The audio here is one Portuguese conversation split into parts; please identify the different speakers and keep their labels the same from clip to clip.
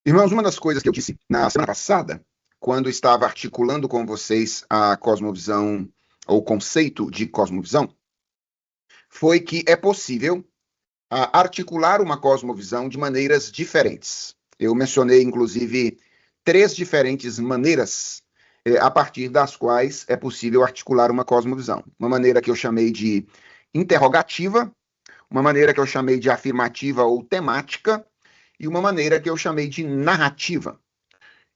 Speaker 1: Irmãos, uma das coisas que eu disse na semana passada, quando estava articulando com vocês a cosmovisão, ou o conceito de cosmovisão, foi que é possível articular uma cosmovisão de maneiras diferentes. Eu mencionei, inclusive, três diferentes maneiras a partir das quais é possível articular uma cosmovisão. Uma maneira que eu chamei de interrogativa, uma maneira que eu chamei de afirmativa ou temática, e uma maneira que eu chamei de narrativa.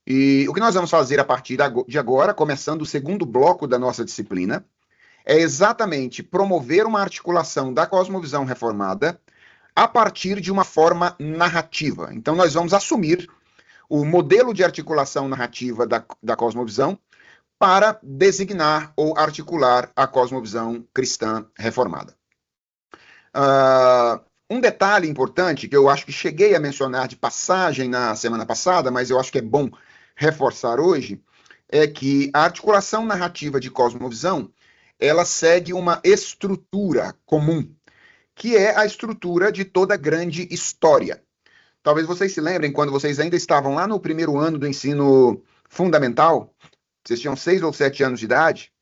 Speaker 1: E o que nós vamos fazer a partir de agora, começando o segundo bloco da nossa disciplina, é exatamente promover uma articulação da cosmovisão reformada a partir de uma forma narrativa. Então, nós vamos assumir o modelo de articulação narrativa da cosmovisão para designar ou articular a cosmovisão cristã reformada. Um detalhe importante que eu acho que cheguei a mencionar de passagem na semana passada, mas eu acho que é bom reforçar hoje, é que a articulação narrativa de cosmovisão, ela segue uma estrutura comum, que é a estrutura de toda grande história. Talvez vocês se lembrem, quando vocês ainda estavam lá no primeiro ano do ensino fundamental, vocês tinham 6 ou 7 anos de idade,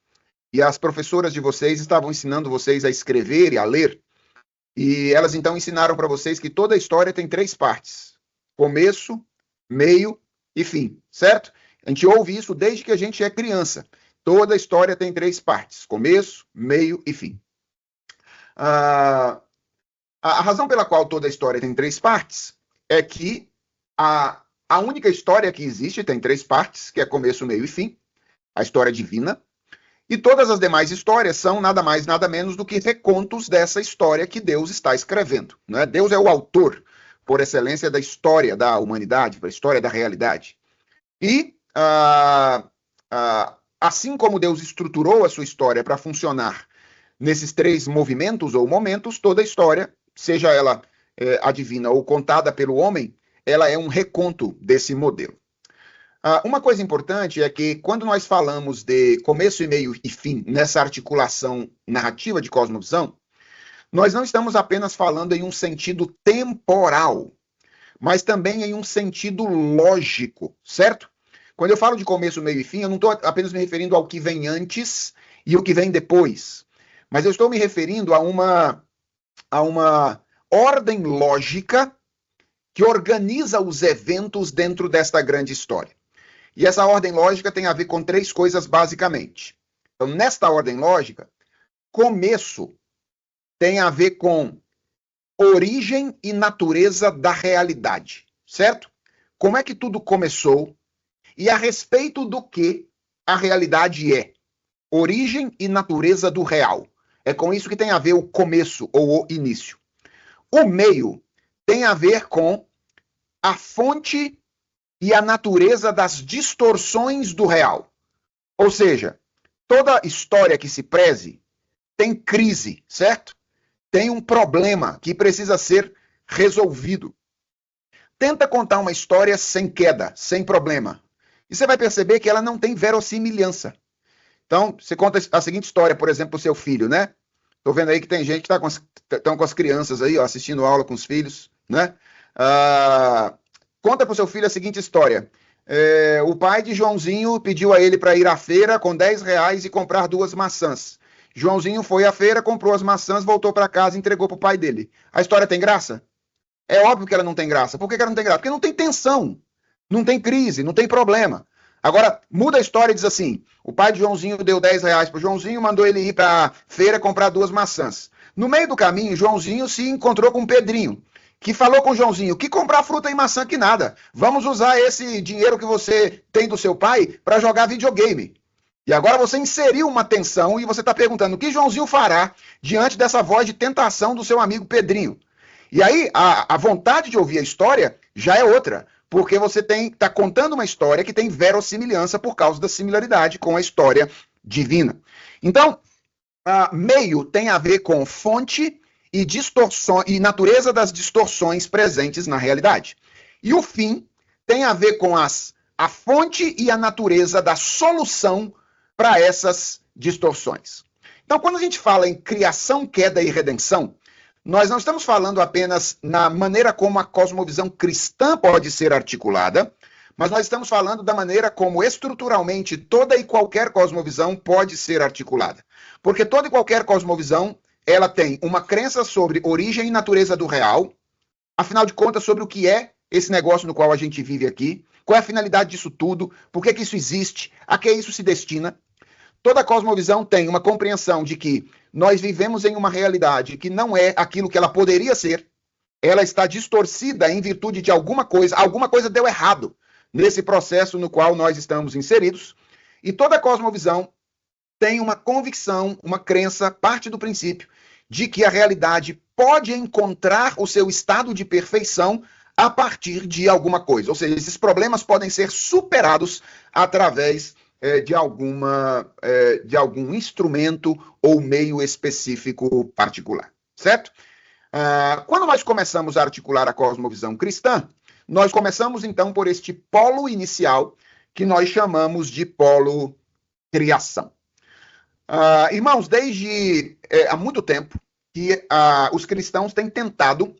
Speaker 1: e as professoras de vocês estavam ensinando vocês a escrever e a ler, e elas então ensinaram para vocês que toda a história tem 3 partes: começo, meio e fim, certo? A gente ouve isso desde que a gente é criança. Toda a história tem 3 partes: começo, meio e fim. A razão pela qual toda a história tem 3 partes é que a única história que existe tem 3 partes, que é começo, meio e fim, a história divina, e todas as demais histórias são nada mais, nada menos do que recontos dessa história que Deus está escrevendo. Né? Deus é o autor, por excelência, da história da humanidade, da história da realidade. E, assim como Deus estruturou a sua história para funcionar nesses 3 movimentos ou momentos, toda a história, seja ela a divina ou contada pelo homem, ela é um reconto desse modelo. Uma coisa importante é que quando nós falamos de começo e meio e fim nessa articulação narrativa de cosmovisão, nós não estamos apenas falando em um sentido temporal, mas também em um sentido lógico, certo? Quando eu falo de começo, meio e fim, eu não estou apenas me referindo ao que vem antes e o que vem depois, mas eu estou me referindo a uma ordem lógica que organiza os eventos dentro desta grande história. E essa ordem lógica tem a ver com 3 coisas basicamente. Então, nesta ordem lógica, começo tem a ver com origem e natureza da realidade, certo? Como é que tudo começou e a respeito do que a realidade é. Origem e natureza do real. É com isso que tem a ver o começo ou o início. O meio tem a ver com a fonte e a natureza das distorções do real. Ou seja, toda história que se preze tem crise, certo? Tem um problema que precisa ser resolvido. Tenta contar uma história sem queda, sem problema. E você vai perceber que ela não tem verossimilhança. Então, você conta a seguinte história, por exemplo, para o seu filho, né? Estou vendo aí que tem gente que estão com as crianças aí, ó, assistindo aula com os filhos, né? Conta para o seu filho a seguinte história. O pai de Joãozinho pediu a ele para ir à feira com R$ 10 e comprar 2 maçãs. Joãozinho foi à feira, comprou as maçãs, voltou para casa e entregou para o pai dele. A história tem graça? É óbvio que ela não tem graça. Por que ela não tem graça? Porque não tem tensão, não tem crise, não tem problema. Agora, muda a história e diz assim: o pai de Joãozinho deu R$ 10 para o Joãozinho, mandou ele ir para a feira comprar 2 maçãs. No meio do caminho, Joãozinho se encontrou com Pedrinho, que falou com o Joãozinho: que comprar fruta e maçã que nada. Vamos usar esse dinheiro que você tem do seu pai para jogar videogame. E agora você inseriu uma tensão e você está perguntando: o que Joãozinho fará diante dessa voz de tentação do seu amigo Pedrinho? E aí a vontade de ouvir a história já é outra, porque você está contando uma história que tem verossimilhança por causa da similaridade com a história divina. Então, meio tem a ver com fonte e distorções e natureza das distorções presentes na realidade. E o fim tem a ver com a fonte e a natureza da solução para essas distorções. Então, quando a gente fala em criação, queda e redenção, Nós não estamos falando apenas na maneira como a cosmovisão cristã pode ser articulada, mas nós estamos falando da maneira como estruturalmente toda e qualquer cosmovisão pode ser articulada. Porque toda e qualquer cosmovisão, ela tem uma crença sobre origem e natureza do real, afinal de contas, sobre o que é esse negócio no qual a gente vive aqui, qual é a finalidade disso tudo, por que isso existe, a que isso se destina. Toda cosmovisão tem uma compreensão de que nós vivemos em uma realidade que não é aquilo que ela poderia ser, ela está distorcida em virtude de alguma coisa deu errado nesse processo no qual nós estamos inseridos, e toda cosmovisão tem uma convicção, uma crença, parte do princípio de que a realidade pode encontrar o seu estado de perfeição a partir de alguma coisa. Ou seja, esses problemas podem ser superados através de algum instrumento ou meio específico particular, certo? Quando nós começamos a articular a cosmovisão cristã, nós começamos então por este polo inicial que nós chamamos de polo criação. Irmãos, desde há muito tempo que os cristãos têm tentado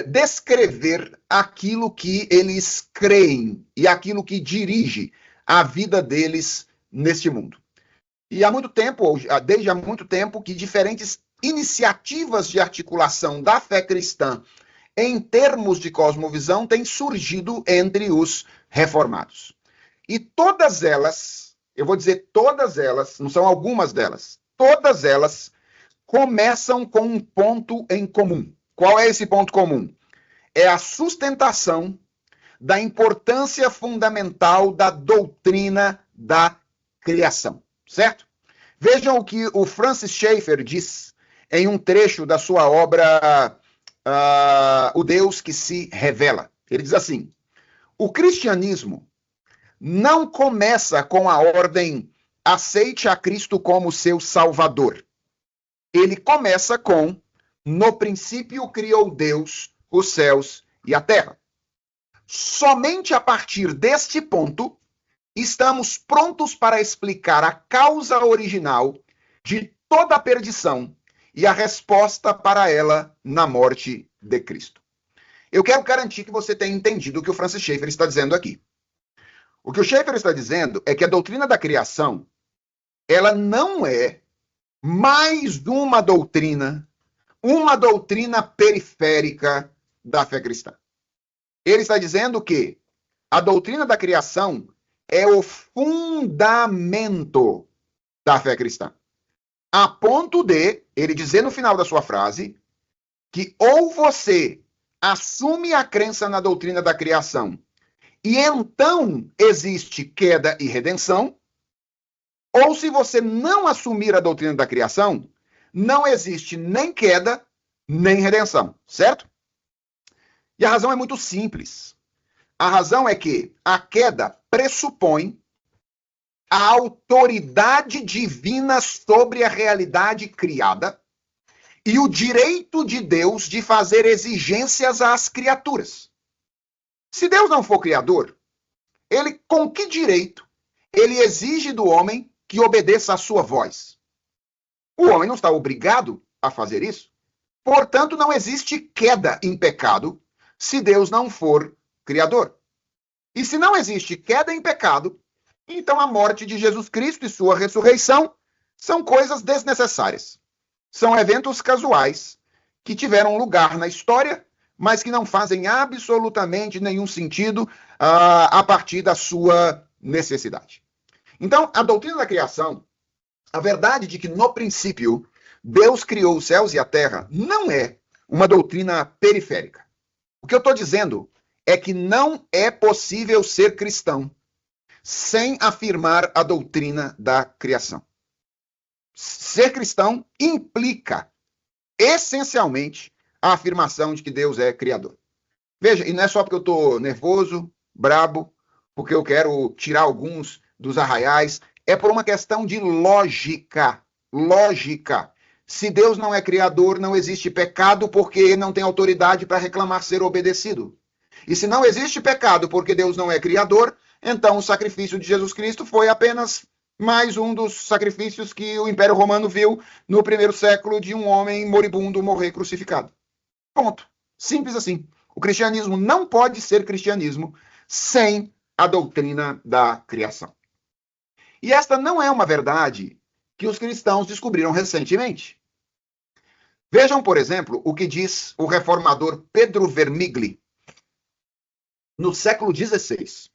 Speaker 1: descrever aquilo que eles creem e aquilo que dirige a vida deles neste mundo. E há muito tempo, desde há muito tempo, que diferentes iniciativas de articulação da fé cristã em termos de cosmovisão têm surgido entre os reformados. E todas elas, eu vou dizer todas elas, não são algumas delas, todas elas começam com um ponto em comum. Qual é esse ponto comum? É a sustentação da importância fundamental da doutrina da criação, certo? Vejam o que o Francis Schaeffer diz em um trecho da sua obra O Deus que se Revela. Ele diz assim: o cristianismo não começa com a ordem aceite a Cristo como seu Salvador. Ele começa com no princípio criou Deus os céus e a terra. Somente a partir deste ponto, estamos prontos para explicar a causa original de toda a perdição e a resposta para ela na morte de Cristo. Eu quero garantir que você tenha entendido o que o Francis Schaeffer está dizendo aqui. O que o Schaeffer está dizendo é que a doutrina da criação, ela não é mais uma doutrina periférica da fé cristã. Ele está dizendo que a doutrina da criação é o fundamento da fé cristã. A ponto de, ele dizer no final da sua frase, que ou você assume a crença na doutrina da criação e então existe queda e redenção, ou se você não assumir a doutrina da criação, não existe nem queda, nem redenção, certo? E a razão é muito simples. A razão é que a queda pressupõe a autoridade divina sobre a realidade criada e o direito de Deus de fazer exigências às criaturas. Se Deus não for criador, ele com que direito ele exige do homem que obedeça à sua voz? O homem não está obrigado a fazer isso. Portanto, não existe queda em pecado se Deus não for criador. E se não existe queda em pecado, então a morte de Jesus Cristo e sua ressurreição são coisas desnecessárias. São eventos casuais que tiveram lugar na história, mas que não fazem absolutamente nenhum sentido a partir da sua necessidade. Então, a doutrina da criação, a verdade de que no princípio Deus criou os céus e a terra, não é uma doutrina periférica. O que eu estou dizendo é que não é possível ser cristão sem afirmar a doutrina da criação. Ser cristão implica, essencialmente, a afirmação de que Deus é criador. Veja, e não é só porque eu estou nervoso, brabo, porque eu quero tirar alguns dos arraiais, é por uma questão de lógica. Lógica. Se Deus não é criador, não existe pecado, porque ele não tem autoridade para reclamar ser obedecido. E se não existe pecado porque Deus não é criador, então o sacrifício de Jesus Cristo foi apenas mais um dos sacrifícios que o Império Romano viu no primeiro século de um homem moribundo morrer crucificado. Ponto. Simples assim. O cristianismo não pode ser cristianismo sem a doutrina da criação. E esta não é uma verdade que os cristãos descobriram recentemente. Vejam, por exemplo, o que diz o reformador Pedro Vermigli no século XVI.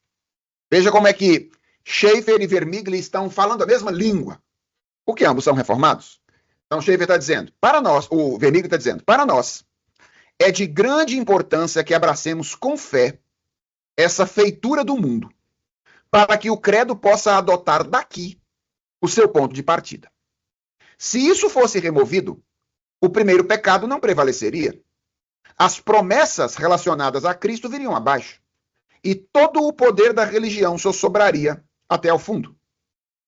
Speaker 1: Veja como é que Schaeffer e Vermigli estão falando a mesma língua, porque ambos são reformados. Então, Schaeffer está dizendo, para nós, o Vermigli está dizendo, para nós, é de grande importância que abracemos com fé essa feitura do mundo, para que o credo possa adotar daqui o seu ponto de partida. Se isso fosse removido, o primeiro pecado não prevaleceria. As promessas relacionadas a Cristo viriam abaixo, e todo o poder da religião só sobraria até ao fundo.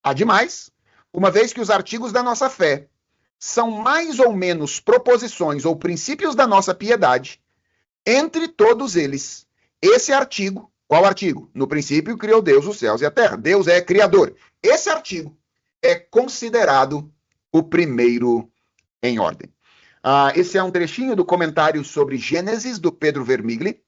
Speaker 1: Ademais, uma vez que os artigos da nossa fé são mais ou menos proposições ou princípios da nossa piedade, entre todos eles, esse artigo, qual artigo? No princípio criou Deus os céus e a terra. Deus é criador. Esse artigo é considerado o primeiro em ordem. Esse é um trechinho do comentário sobre Gênesis, do Pedro Vermigli,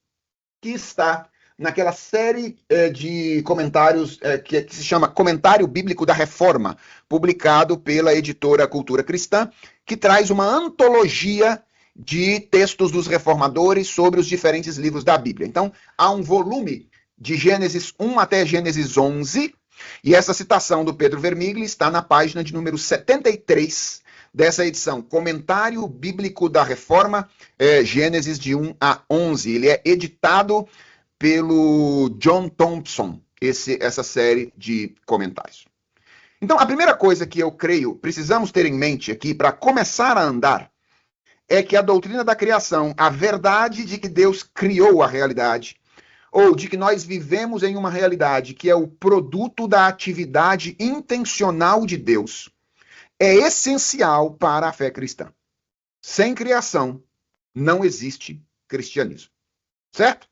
Speaker 1: que está naquela série de comentários que se chama Comentário Bíblico da Reforma, publicado pela editora Cultura Cristã, que traz uma antologia de textos dos reformadores sobre os diferentes livros da Bíblia. Então, há um volume de Gênesis 1 até Gênesis 11, e essa citação do Pedro Vermigli está na página de número 73 dessa edição, Comentário Bíblico da Reforma, Gênesis de 1 a 11. Ele é editado pelo John Thompson, essa série de comentários. Então, a primeira coisa que eu creio precisamos ter em mente aqui para começar a andar é que a doutrina da criação, a verdade de que Deus criou a realidade, ou de que nós vivemos em uma realidade que é o produto da atividade intencional de Deus, é essencial para a fé cristã. Sem criação, não existe cristianismo. Certo?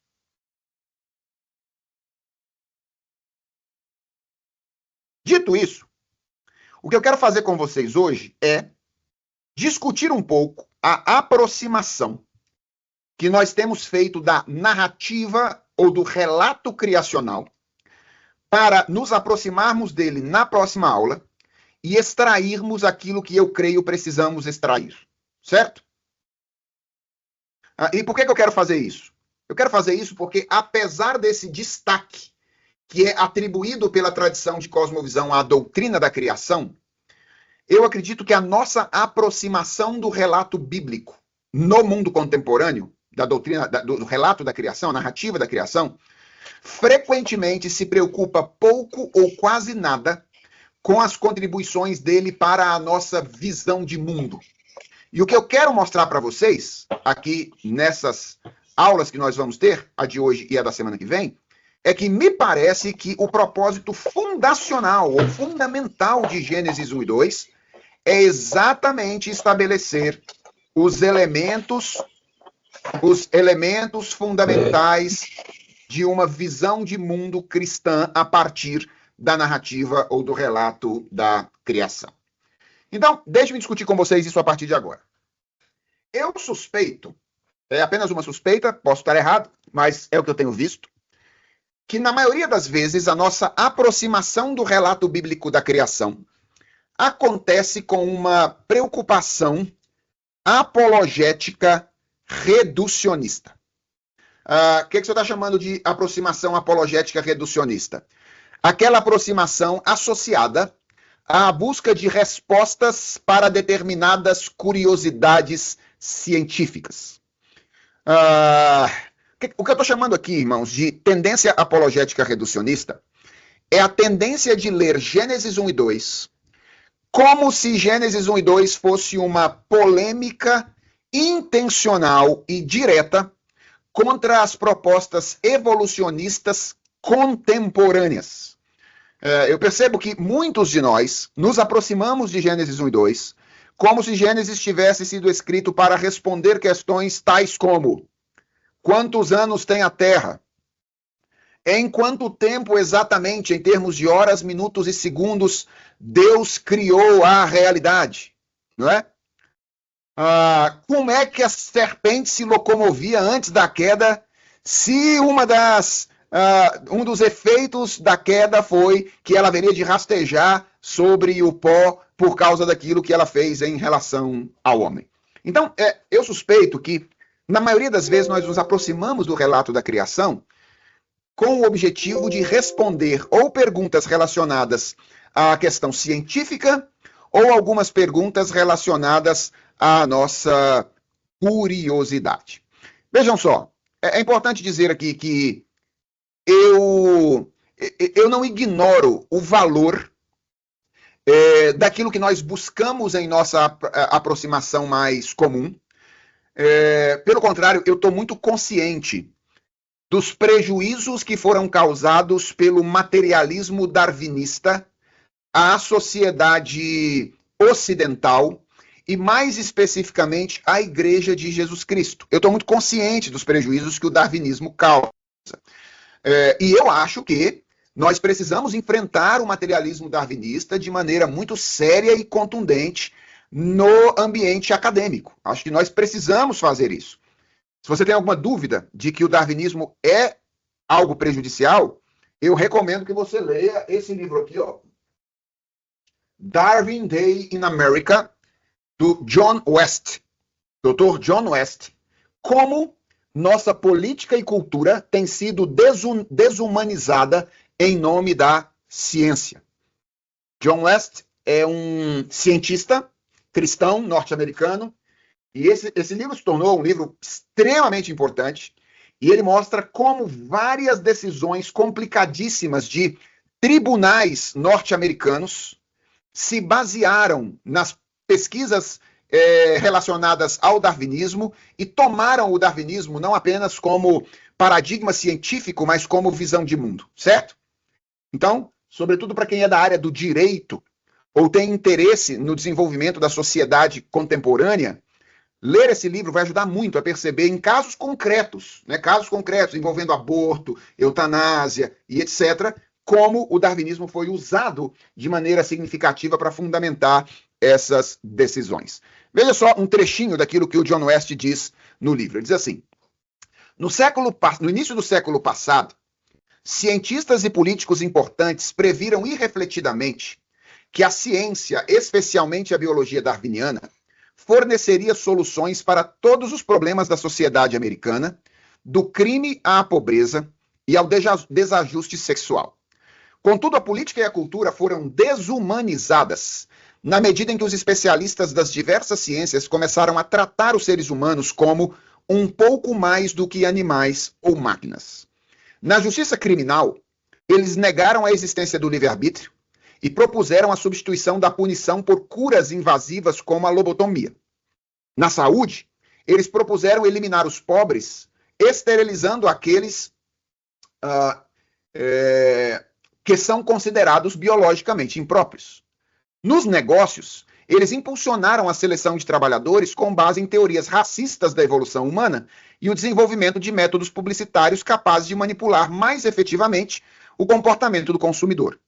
Speaker 1: Dito isso, o que eu quero fazer com vocês hoje é discutir um pouco a aproximação que nós temos feito da narrativa ou do relato criacional para nos aproximarmos dele na próxima aula e extrairmos aquilo que eu creio precisamos extrair. Certo? E por que eu quero fazer isso? Eu quero fazer isso porque, apesar desse destaque que é atribuído pela tradição de cosmovisão à doutrina da criação, eu acredito que a nossa aproximação do relato bíblico no mundo contemporâneo, da doutrina, do relato da criação, a narrativa da criação, frequentemente se preocupa pouco ou quase nada com as contribuições dele para a nossa visão de mundo. E o que eu quero mostrar para vocês, aqui nessas aulas que nós vamos ter, a de hoje e a da semana que vem, é que me parece que o propósito fundacional ou fundamental de Gênesis 1 e 2 é exatamente estabelecer os elementos fundamentais de uma visão de mundo cristã a partir da narrativa ou do relato da criação. Então, deixe-me discutir com vocês isso a partir de agora. Eu suspeito, é apenas uma suspeita, posso estar errado, mas é o que eu tenho visto, que na maioria das vezes a nossa aproximação do relato bíblico da criação acontece com uma preocupação apologética reducionista. O que o senhor está chamando de aproximação apologética reducionista? Aquela aproximação associada à busca de respostas para determinadas curiosidades científicas. O que eu estou chamando aqui, irmãos, de tendência apologética reducionista é a tendência de ler Gênesis 1 e 2 como se Gênesis 1 e 2 fosse uma polêmica intencional e direta contra as propostas evolucionistas contemporâneas. Eu percebo que muitos de nós nos aproximamos de Gênesis 1 e 2 como se Gênesis tivesse sido escrito para responder questões tais como: quantos anos tem a Terra? Em quanto tempo exatamente, em termos de horas, minutos e segundos, Deus criou a realidade? Não é? Como é que a serpente se locomovia antes da queda, se um dos efeitos da queda foi que ela haveria de rastejar sobre o pó por causa daquilo que ela fez em relação ao homem? Então, eu suspeito que, na maioria das vezes, nós nos aproximamos do relato da criação com o objetivo de responder ou perguntas relacionadas à questão científica ou algumas perguntas relacionadas à nossa curiosidade. Vejam só, é importante dizer aqui que eu não ignoro o valor daquilo que nós buscamos em nossa aproximação mais comum. Pelo contrário, eu estou muito consciente dos prejuízos que foram causados pelo materialismo darwinista à sociedade ocidental e, mais especificamente, à Igreja de Jesus Cristo. Eu estou muito consciente dos prejuízos que o darwinismo causa. E eu acho que nós precisamos enfrentar o materialismo darwinista de maneira muito séria e contundente no ambiente acadêmico. Acho que nós precisamos fazer isso. Se você tem alguma dúvida de que o darwinismo é algo prejudicial, eu recomendo que você leia esse livro aqui, ó, Darwin Day in America, do John West, Dr. John West, como nossa política e cultura tem sido desumanizada em nome da ciência. John West é um cientista cristão norte-americano, e esse livro se tornou um livro extremamente importante, e ele mostra como várias decisões complicadíssimas de tribunais norte-americanos se basearam nas pesquisas relacionadas ao darwinismo e tomaram o darwinismo não apenas como paradigma científico, mas como visão de mundo, certo? Então, sobretudo para quem é da área do direito ou tem interesse no desenvolvimento da sociedade contemporânea, ler esse livro vai ajudar muito a perceber em casos concretos, né, casos concretos envolvendo aborto, eutanásia e etc., como o darwinismo foi usado de maneira significativa para fundamentar essas decisões. Veja só um trechinho daquilo que o John West diz no livro. Ele diz assim: no início do século passado, cientistas e políticos importantes previram irrefletidamente que a ciência, especialmente a biologia darwiniana, forneceria soluções para todos os problemas da sociedade americana, do crime à pobreza e ao desajuste sexual. Contudo, a política e a cultura foram desumanizadas na medida em que os especialistas das diversas ciências começaram a tratar os seres humanos como um pouco mais do que animais ou máquinas. Na justiça criminal, eles negaram a existência do livre-arbítrio e propuseram a substituição da punição por curas invasivas como a lobotomia. Na saúde, eles propuseram eliminar os pobres, esterilizando aqueles que são considerados biologicamente impróprios. Nos negócios, eles impulsionaram a seleção de trabalhadores com base em teorias racistas da evolução humana e o desenvolvimento de métodos publicitários capazes de manipular mais efetivamente o comportamento do consumidor.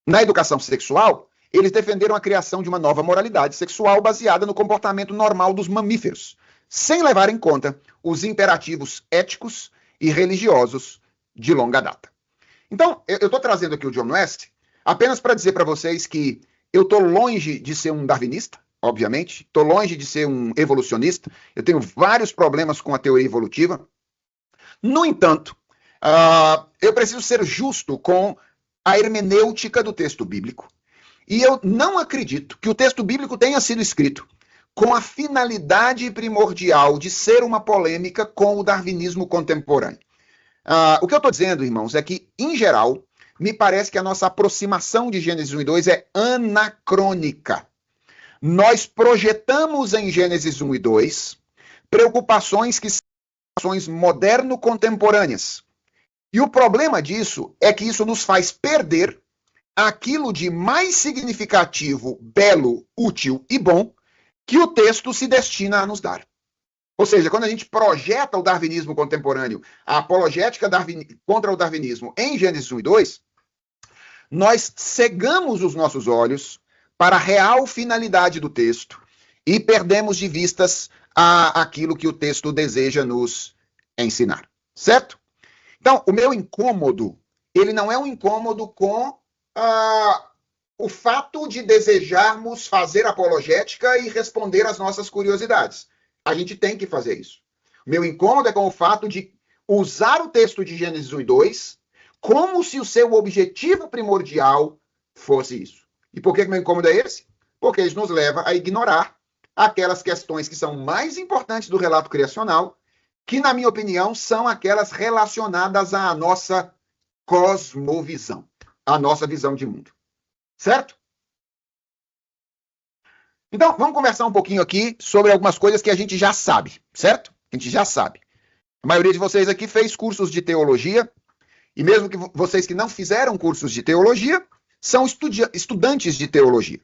Speaker 1: Na educação sexual, eles defenderam a criação de uma nova moralidade sexual baseada no comportamento normal dos mamíferos, sem levar em conta os imperativos éticos e religiosos de longa data. Então, eu estou trazendo aqui o John West apenas para dizer para vocês que eu estou longe de ser um darwinista, obviamente, estou longe de ser um evolucionista, eu tenho vários problemas com a teoria evolutiva. No entanto, eu preciso ser justo com a hermenêutica do texto bíblico. E eu não acredito que o texto bíblico tenha sido escrito com a finalidade primordial de ser uma polêmica com o darwinismo contemporâneo. O que eu estou dizendo, irmãos, é que, em geral, me parece que a nossa aproximação de Gênesis 1 e 2 é anacrônica. Nós projetamos em Gênesis 1 e 2 preocupações que são preocupações moderno-contemporâneas. E o problema disso é que isso nos faz perder aquilo de mais significativo, belo, útil e bom que o texto se destina a nos dar. Ou seja, quando a gente projeta o darwinismo contemporâneo, a apologética contra o darwinismo em Gênesis 1 e 2, nós cegamos os nossos olhos para a real finalidade do texto e perdemos de vistas aquilo que o texto deseja nos ensinar. Certo? Então, o meu incômodo, ele não é um incômodo com o fato de desejarmos fazer apologética e responder às nossas curiosidades. A gente tem que fazer isso. O meu incômodo é com o fato de usar o texto de Gênesis 1 e 2 como se o seu objetivo primordial fosse isso. E por que o meu incômodo é esse? Porque isso nos leva a ignorar aquelas questões que são mais importantes do relato criacional, que, na minha opinião, são aquelas relacionadas à nossa cosmovisão, à nossa visão de mundo. Certo? Então, vamos conversar um pouquinho aqui sobre algumas coisas que a gente já sabe, certo? A gente já sabe. A maioria de vocês aqui fez cursos de teologia, e mesmo que vocês que não fizeram cursos de teologia, são estudantes de teologia.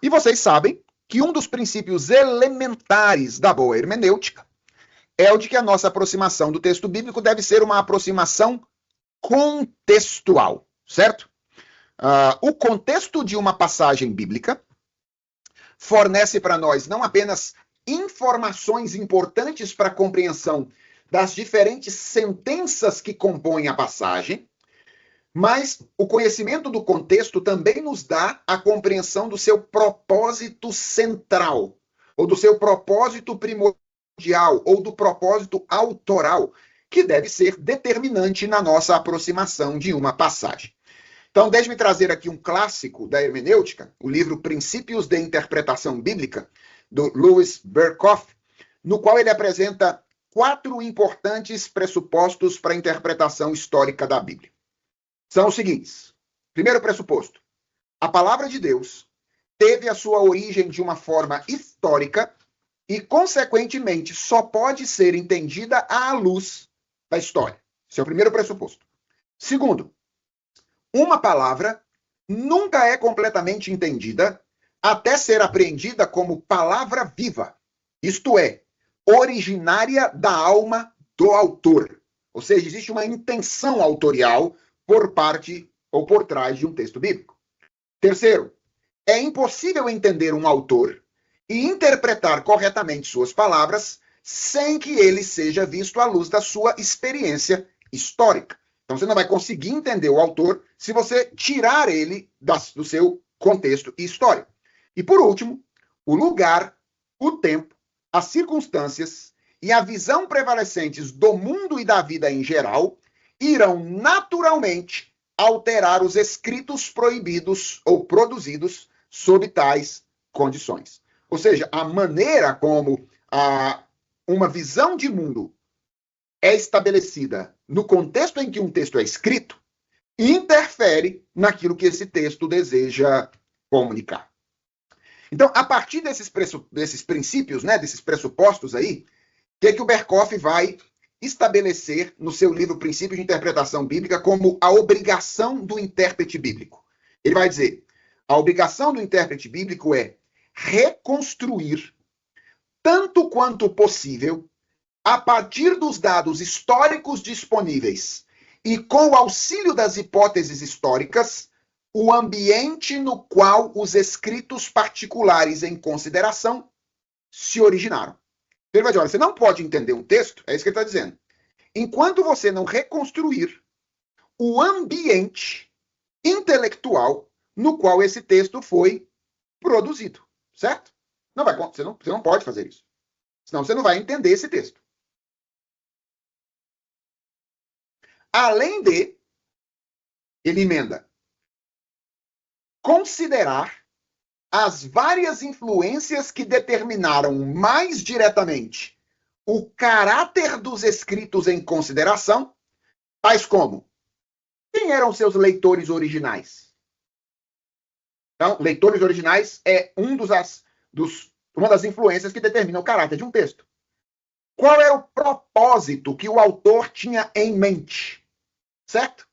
Speaker 1: E vocês sabem que um dos princípios elementares da boa hermenêutica é o de que a nossa aproximação do texto bíblico deve ser uma aproximação contextual, certo? O contexto de uma passagem bíblica fornece para nós não apenas informações importantes para a compreensão das diferentes sentenças que compõem a passagem, mas o conhecimento do contexto também nos dá a compreensão do seu propósito central, ou do seu propósito primordial, ou do propósito autoral, que deve ser determinante na nossa aproximação de uma passagem. Então, deixe-me trazer aqui um clássico da hermenêutica, o livro Princípios de Interpretação Bíblica, do Louis Berkhof, no qual ele apresenta 4 importantes pressupostos para a interpretação histórica da Bíblia. São os seguintes. Primeiro pressuposto: a palavra de Deus teve a sua origem de uma forma histórica e, consequentemente, só pode ser entendida à luz da história. Esse é o primeiro pressuposto. Segundo, uma palavra nunca é completamente entendida até ser apreendida como palavra viva, isto é, originária da alma do autor. Ou seja, existe uma intenção autorial por parte ou por trás de um texto bíblico. Terceiro, é impossível entender um autor e interpretar corretamente suas palavras sem que ele seja visto à luz da sua experiência histórica. Então, você não vai conseguir entender o autor se você tirar ele do seu contexto histórico. E, por último, o lugar, o tempo, as circunstâncias e a visão prevalecentes do mundo e da vida em geral irão naturalmente alterar os escritos proibidos ou produzidos sob tais condições. Ou seja, a maneira como uma visão de mundo é estabelecida no contexto em que um texto é escrito interfere naquilo que esse texto deseja comunicar. Então, a partir desses princípios, né, desses pressupostos aí, o que o Berkhof vai estabelecer no seu livro Princípios de Interpretação Bíblica como a obrigação do intérprete bíblico. Ele vai dizer, a obrigação do intérprete bíblico é reconstruir, tanto quanto possível, a partir dos dados históricos disponíveis e com o auxílio das hipóteses históricas, o ambiente no qual os escritos particulares em consideração se originaram. Ele vai dizer, olha, você não pode entender um texto, é isso que ele está dizendo, enquanto você não reconstruir o ambiente intelectual no qual esse texto foi produzido, certo? Você não pode fazer isso. Senão você não vai entender esse texto. Além de, ele emenda, considerar as várias influências que determinaram mais diretamente o caráter dos escritos em consideração, tais como, quem eram seus leitores originais? Então, leitores originais é uma das influências que determina o caráter de um texto. Qual era o propósito que o autor tinha em mente? Certo?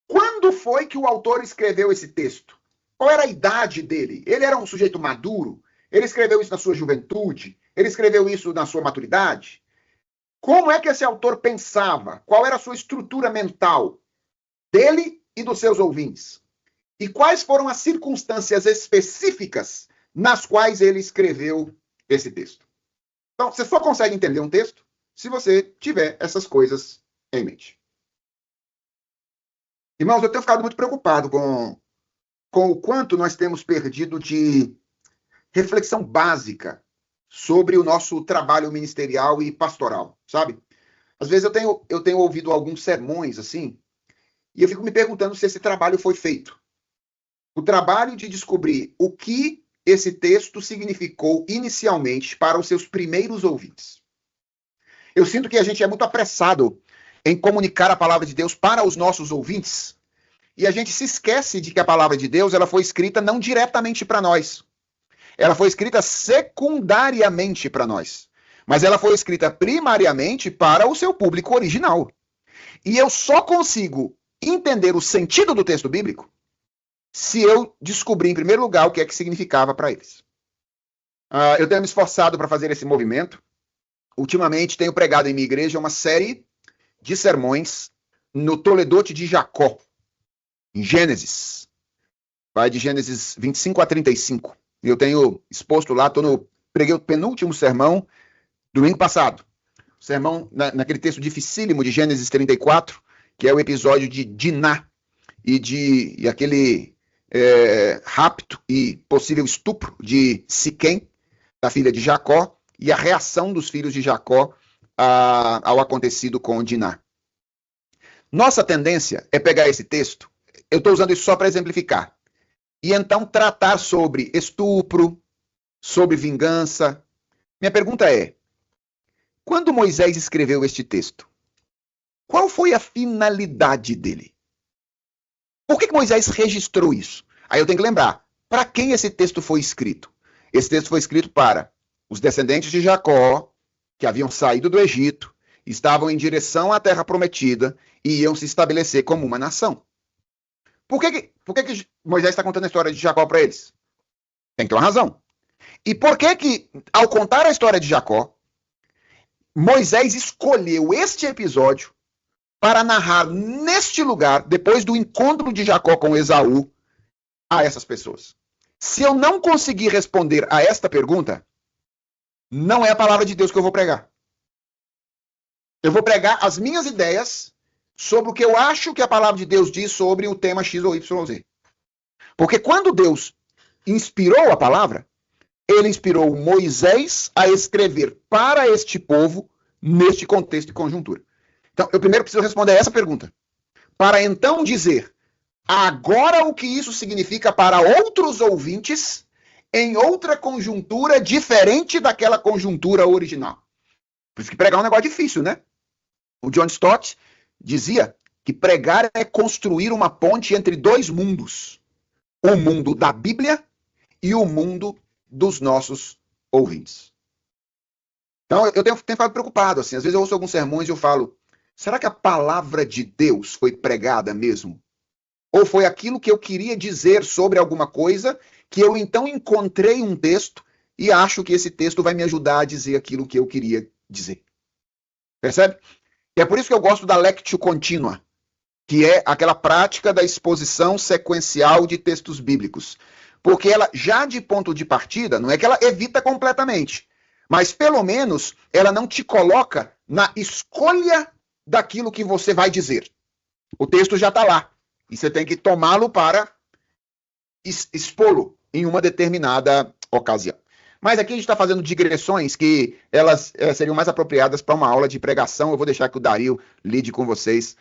Speaker 1: Quando foi que o autor escreveu esse texto? Qual era a idade dele? Ele era um sujeito maduro? Ele escreveu isso na sua juventude? Ele escreveu isso na sua maturidade? Como é que esse autor pensava? Qual era a sua estrutura mental dele e dos seus ouvintes? E quais foram as circunstâncias específicas nas quais ele escreveu esse texto? Então, você só consegue entender um texto se você tiver essas coisas em mente. Irmãos, eu tenho ficado muito preocupado com o quanto nós temos perdido de reflexão básica sobre o nosso trabalho ministerial e pastoral, sabe? Às vezes eu tenho ouvido alguns sermões assim, e eu fico me perguntando se esse trabalho foi feito. O trabalho de descobrir o que esse texto significou inicialmente para os seus primeiros ouvintes. Eu sinto que a gente é muito apressado em comunicar a palavra de Deus para os nossos ouvintes, e a gente se esquece de que a palavra de Deus ela foi escrita não diretamente para nós. Ela foi escrita secundariamente para nós. Mas ela foi escrita primariamente para o seu público original. E eu só consigo entender o sentido do texto bíblico se eu descobrir, em primeiro lugar, o que é que significava para eles. Eu tenho me esforçado para fazer esse movimento. Ultimamente, tenho pregado em minha igreja uma série de sermões no Toledote de Jacó, em Gênesis. Vai de Gênesis 25 a 35. Eu tenho exposto lá, preguei o penúltimo sermão domingo passado. O sermão naquele texto dificílimo de Gênesis 34, que é o episódio de Diná e aquele rapto e possível estupro de Siquém, da filha de Jacó, e a reação dos filhos de Jacó ao acontecido com Diná. Nossa tendência é pegar esse texto, eu estou usando isso só para exemplificar, e então tratar sobre estupro, sobre vingança. Minha pergunta é, quando Moisés escreveu este texto, qual foi a finalidade dele? Por que Moisés registrou isso? Aí eu tenho que lembrar, para quem esse texto foi escrito? Esse texto foi escrito para os descendentes de Jacó, que haviam saído do Egito, estavam em direção à Terra Prometida e iam se estabelecer como uma nação. Por que Moisés está contando a história de Jacó para eles? Tem que ter uma razão. E por que, ao contar a história de Jacó, Moisés escolheu este episódio para narrar neste lugar, depois do encontro de Jacó com Esaú, a essas pessoas? Se eu não conseguir responder a esta pergunta, não é a palavra de Deus que eu vou pregar. Eu vou pregar as minhas ideias sobre o que eu acho que a palavra de Deus diz sobre o tema X ou Y ou Z. Porque quando Deus inspirou a palavra, ele inspirou Moisés a escrever para este povo neste contexto e conjuntura. Então, eu primeiro preciso responder essa pergunta, para então dizer agora o que isso significa para outros ouvintes em outra conjuntura diferente daquela conjuntura original. Por isso que pregar é um negócio difícil, né? O John Stott dizia que pregar é construir uma ponte entre dois mundos. O mundo da Bíblia e o mundo dos nossos ouvintes. Então, eu tenho ficado preocupado, assim. Às vezes eu ouço alguns sermões e eu falo, será que a palavra de Deus foi pregada mesmo? Ou foi aquilo que eu queria dizer sobre alguma coisa, que eu então encontrei um texto e acho que esse texto vai me ajudar a dizer aquilo que eu queria dizer? Percebe? E é por isso que eu gosto da lectio continua, que é aquela prática da exposição sequencial de textos bíblicos. Porque ela, já de ponto de partida, não é que ela evita completamente, mas pelo menos ela não te coloca na escolha daquilo que você vai dizer. O texto já está lá, e você tem que tomá-lo para expô-lo em uma determinada ocasião. Mas aqui a gente está fazendo digressões que elas seriam mais apropriadas para uma aula de pregação. Eu vou deixar que o Dario lide com vocês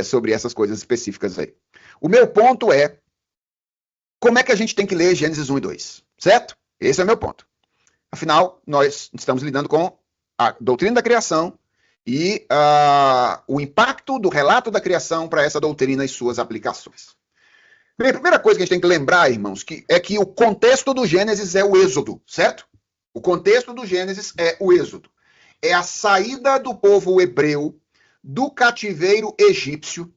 Speaker 1: sobre essas coisas específicas aí. O meu ponto é como é que a gente tem que ler Gênesis 1 e 2, certo? Esse é o meu ponto. Afinal, nós estamos lidando com a doutrina da criação e o impacto do relato da criação para essa doutrina e suas aplicações. Bem, a primeira coisa que a gente tem que lembrar, irmãos, é que o contexto do Gênesis é o Êxodo, certo? O contexto do Gênesis é o Êxodo. É a saída do povo hebreu do cativeiro egípcio,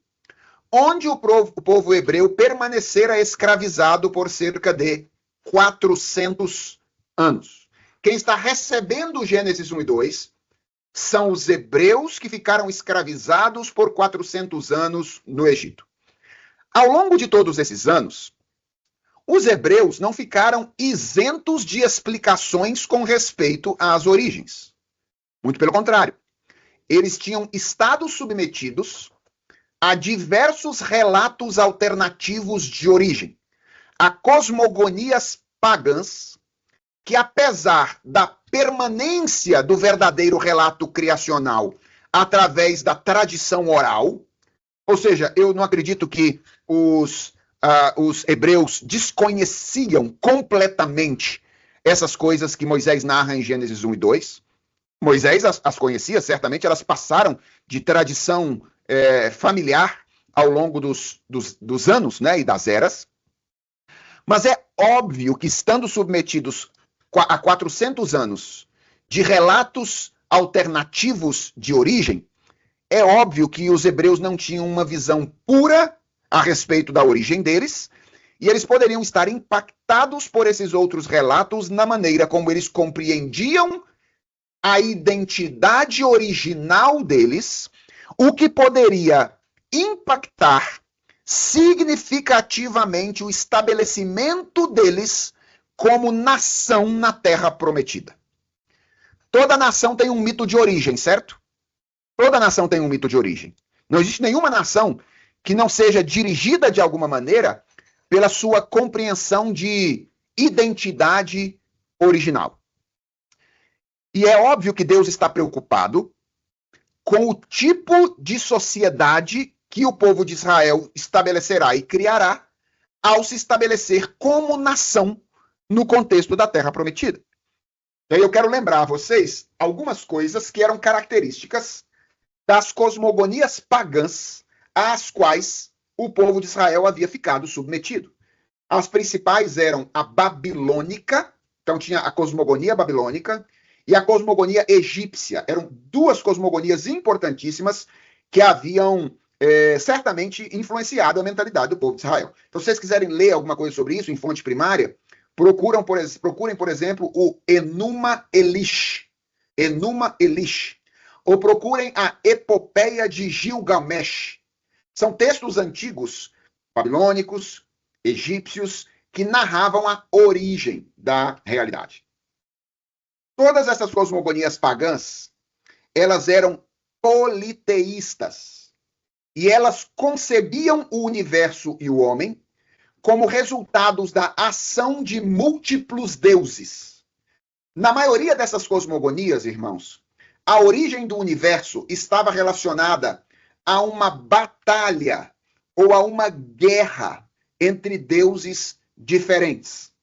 Speaker 1: onde o povo hebreu permanecera escravizado por cerca de 400 anos. Quem está recebendo Gênesis 1 e 2 são os hebreus que ficaram escravizados por 400 anos no Egito. Ao longo de todos esses anos, os hebreus não ficaram isentos de explicações com respeito às origens. Muito pelo contrário. Eles tinham estado submetidos a diversos relatos alternativos de origem, a cosmogonias pagãs, que apesar da permanência do verdadeiro relato criacional através da tradição oral, ou seja, eu não acredito que os hebreus desconheciam completamente essas coisas que Moisés narra em Gênesis 1 e 2. Moisés as conhecia, certamente elas passaram de tradição familiar ao longo dos anos, né, e das eras. Mas é óbvio que, estando submetidos a 400 anos de relatos alternativos de origem, é óbvio que os hebreus não tinham uma visão pura a respeito da origem deles, e eles poderiam estar impactados por esses outros relatos na maneira como eles compreendiam a identidade original deles, o que poderia impactar significativamente o estabelecimento deles como nação na Terra Prometida. Toda nação tem um mito de origem, certo? Toda nação tem um mito de origem. Não existe nenhuma nação que não seja dirigida de alguma maneira pela sua compreensão de identidade original. E é óbvio que Deus está preocupado com o tipo de sociedade que o povo de Israel estabelecerá e criará ao se estabelecer como nação no contexto da Terra Prometida. E aí eu quero lembrar a vocês algumas coisas que eram características das cosmogonias pagãs às quais o povo de Israel havia ficado submetido. As principais eram a babilônica, então tinha a cosmogonia babilônica e a cosmogonia egípcia. Eram duas cosmogonias importantíssimas que haviam certamente influenciado a mentalidade do povo de Israel. Então, se vocês quiserem ler alguma coisa sobre isso em fonte primária, procurem, por exemplo, o Enuma Elish. Enuma Elish. Ou procurem a Epopeia de Gilgamesh. São textos antigos, babilônicos, egípcios, que narravam a origem da realidade. Todas essas cosmogonias pagãs, elas eram politeístas. E elas concebiam o universo e o homem como resultados da ação de múltiplos deuses. Na maioria dessas cosmogonias, irmãos, a origem do universo estava relacionada a uma batalha ou a uma guerra entre deuses diferentes.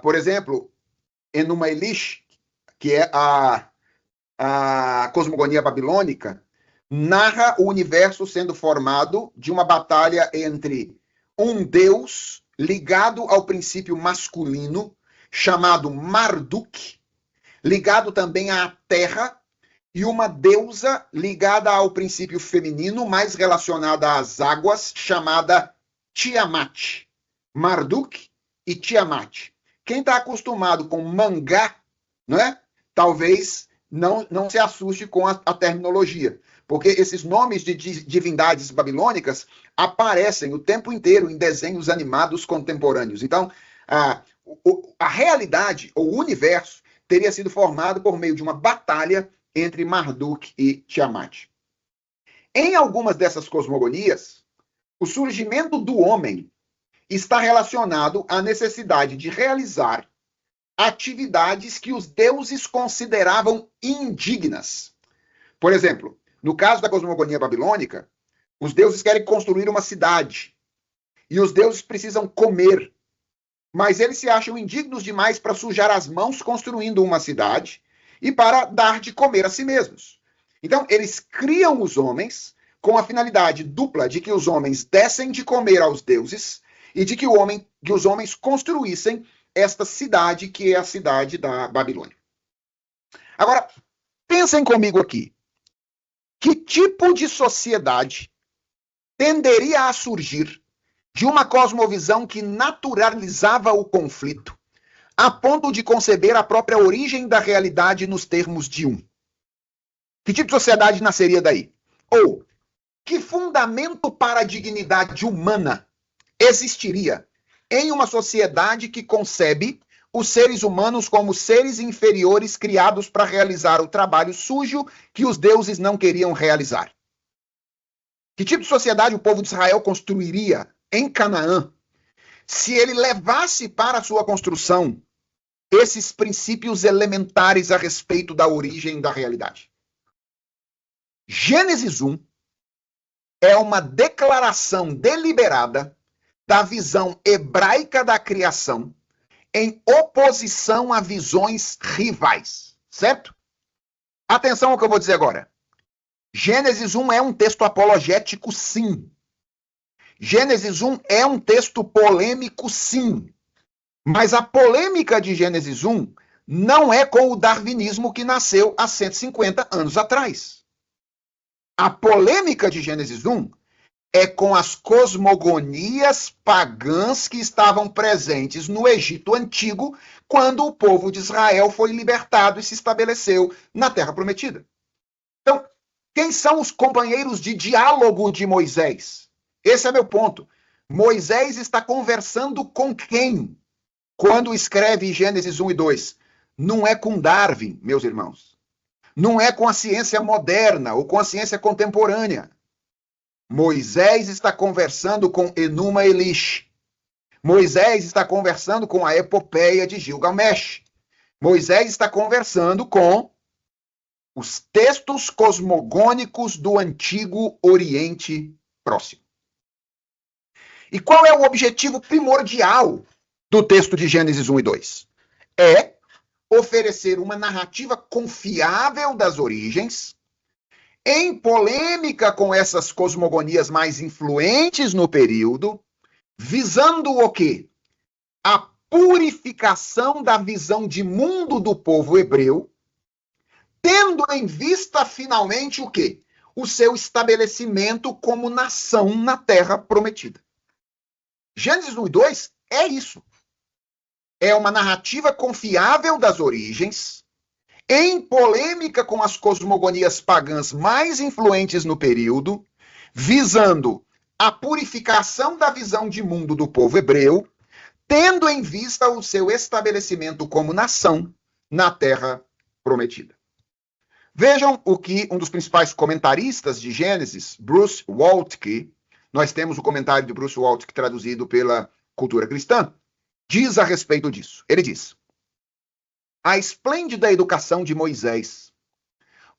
Speaker 1: Por exemplo, Enuma Elish, que é a cosmogonia babilônica, narra o universo sendo formado de uma batalha entre um deus ligado ao princípio masculino, chamado Marduk, ligado também à terra, e uma deusa ligada ao princípio feminino, mais relacionada às águas, chamada Tiamat. Marduk e Tiamat. Quem está acostumado com mangá, né, talvez não se assuste com a terminologia, porque esses nomes de divindades babilônicas aparecem o tempo inteiro em desenhos animados contemporâneos. Então, a realidade, ou o universo, teria sido formado por meio de uma batalha entre Marduk e Tiamat. Em algumas dessas cosmogonias, o surgimento do homem está relacionado à necessidade de realizar atividades que os deuses consideravam indignas. Por exemplo, no caso da cosmogonia babilônica, os deuses querem construir uma cidade e os deuses precisam comer, mas eles se acham indignos demais para sujar as mãos construindo uma cidade e para dar de comer a si mesmos. Então, eles criam os homens com a finalidade dupla de que os homens dessem de comer aos deuses e de que os homens construíssem esta cidade, que é a cidade da Babilônia. Agora, pensem comigo aqui. Que tipo de sociedade tenderia a surgir de uma cosmovisão que naturalizava o conflito, a ponto de conceber a própria origem da realidade nos termos de um. Que tipo de sociedade nasceria daí? Ou, que fundamento para a dignidade humana existiria em uma sociedade que concebe os seres humanos como seres inferiores criados para realizar o trabalho sujo que os deuses não queriam realizar? Que tipo de sociedade o povo de Israel construiria em Canaã se ele levasse para a sua construção esses princípios elementares a respeito da origem da realidade? Gênesis 1 é uma declaração deliberada da visão hebraica da criação em oposição a visões rivais, certo? Atenção ao que eu vou dizer agora. Gênesis 1 é um texto apologético, sim. Gênesis 1 é um texto polêmico, sim. Mas a polêmica de Gênesis 1 não é com o darwinismo que nasceu há 150 anos atrás. A polêmica de Gênesis 1 é com as cosmogonias pagãs que estavam presentes no Egito Antigo, quando o povo de Israel foi libertado e se estabeleceu na Terra Prometida. Então, quem são os companheiros de diálogo de Moisés? Esse é meu ponto. Moisés está conversando com quem quando escreve Gênesis 1 e 2? Não é com Darwin, meus irmãos. Não é com a ciência moderna ou com a ciência contemporânea. Moisés está conversando com Enuma Elish. Moisés está conversando com a epopeia de Gilgamesh. Moisés está conversando com os textos cosmogônicos do Antigo Oriente Próximo. E qual é o objetivo primordial do texto de Gênesis 1 e 2? É oferecer uma narrativa confiável das origens, em polêmica com essas cosmogonias mais influentes no período, visando o quê? A purificação da visão de mundo do povo hebreu, tendo em vista finalmente o quê? O seu estabelecimento como nação na Terra Prometida. Gênesis 1 e 2 é isso. É uma narrativa confiável das origens, em polêmica com as cosmogonias pagãs mais influentes no período, visando a purificação da visão de mundo do povo hebreu, tendo em vista o seu estabelecimento como nação na Terra Prometida. Vejam o que um dos principais comentaristas de Gênesis, Bruce Waltke, nós temos o comentário de Bruce Waltke traduzido pela Cultura Cristã, diz a respeito disso. Ele diz: a esplêndida educação de Moisés,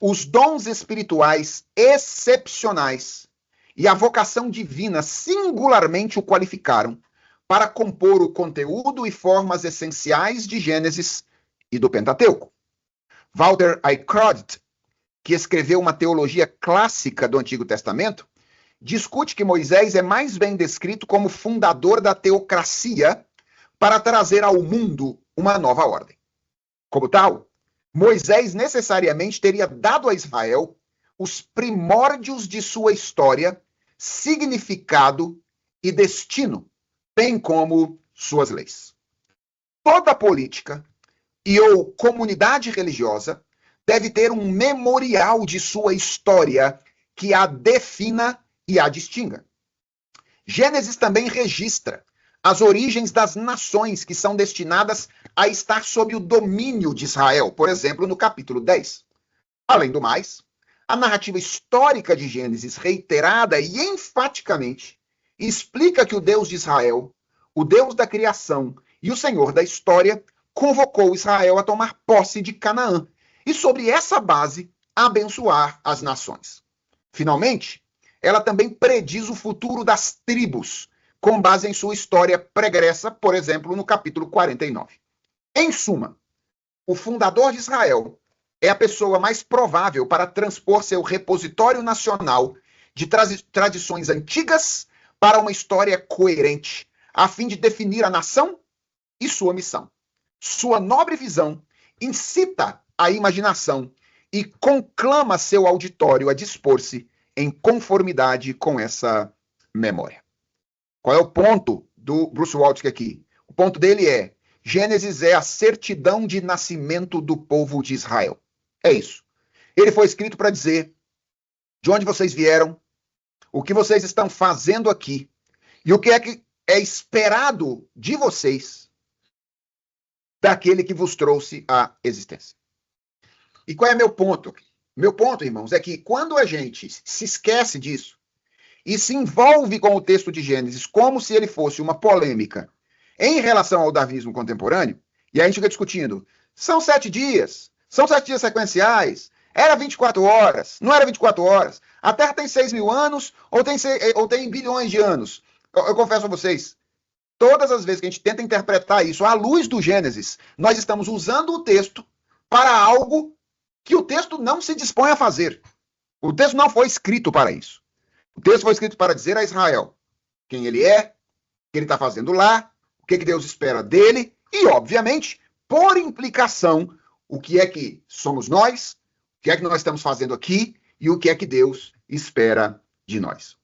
Speaker 1: os dons espirituais excepcionais e a vocação divina singularmente o qualificaram para compor o conteúdo e formas essenciais de Gênesis e do Pentateuco. Walter Eichhardt, que escreveu uma teologia clássica do Antigo Testamento, discute que Moisés é mais bem descrito como fundador da teocracia para trazer ao mundo uma nova ordem. Como tal, Moisés necessariamente teria dado a Israel os primórdios de sua história, significado e destino, bem como suas leis. Toda política e ou comunidade religiosa deve ter um memorial de sua história que a defina e a distinga. Gênesis também registra as origens das nações que são destinadas a estar sob o domínio de Israel, por exemplo, no capítulo 10. Além do mais, a narrativa histórica de Gênesis, reiterada e enfaticamente, explica que o Deus de Israel, o Deus da criação e o Senhor da história, convocou Israel a tomar posse de Canaã e, sobre essa base, a abençoar as nações. Finalmente, ela também prediz o futuro das tribos, com base em sua história pregressa, por exemplo, no capítulo 49. Em suma, o fundador de Israel é a pessoa mais provável para transpor seu repositório nacional de tradições antigas para uma história coerente, a fim de definir a nação e sua missão. Sua nobre visão incita a imaginação e conclama seu auditório a dispor-se em conformidade com essa memória. Qual é o ponto do Bruce Waltke aqui? O ponto dele é Gênesis é a certidão de nascimento do povo de Israel. É isso. Ele foi escrito para dizer de onde vocês vieram, o que vocês estão fazendo aqui e o que é esperado de vocês daquele que vos trouxe à existência. E qual é meu ponto? Meu ponto, irmãos, é que quando a gente se esquece disso e se envolve com o texto de Gênesis como se ele fosse uma polêmica em relação ao darwinismo contemporâneo, e aí a gente fica discutindo, são 7 dias, são 7 dias sequenciais, era 24 horas, não era 24 horas, a Terra tem 6 mil anos ou tem bilhões de anos. Eu confesso a vocês, todas as vezes que a gente tenta interpretar isso à luz do Gênesis, nós estamos usando o texto para algo que o texto não se dispõe a fazer. O texto não foi escrito para isso. O texto foi escrito para dizer a Israel quem ele é, o que ele está fazendo lá, o que Deus espera dele e, obviamente, por implicação, o que é que somos nós, o que é que nós estamos fazendo aqui e o que é que Deus espera de nós.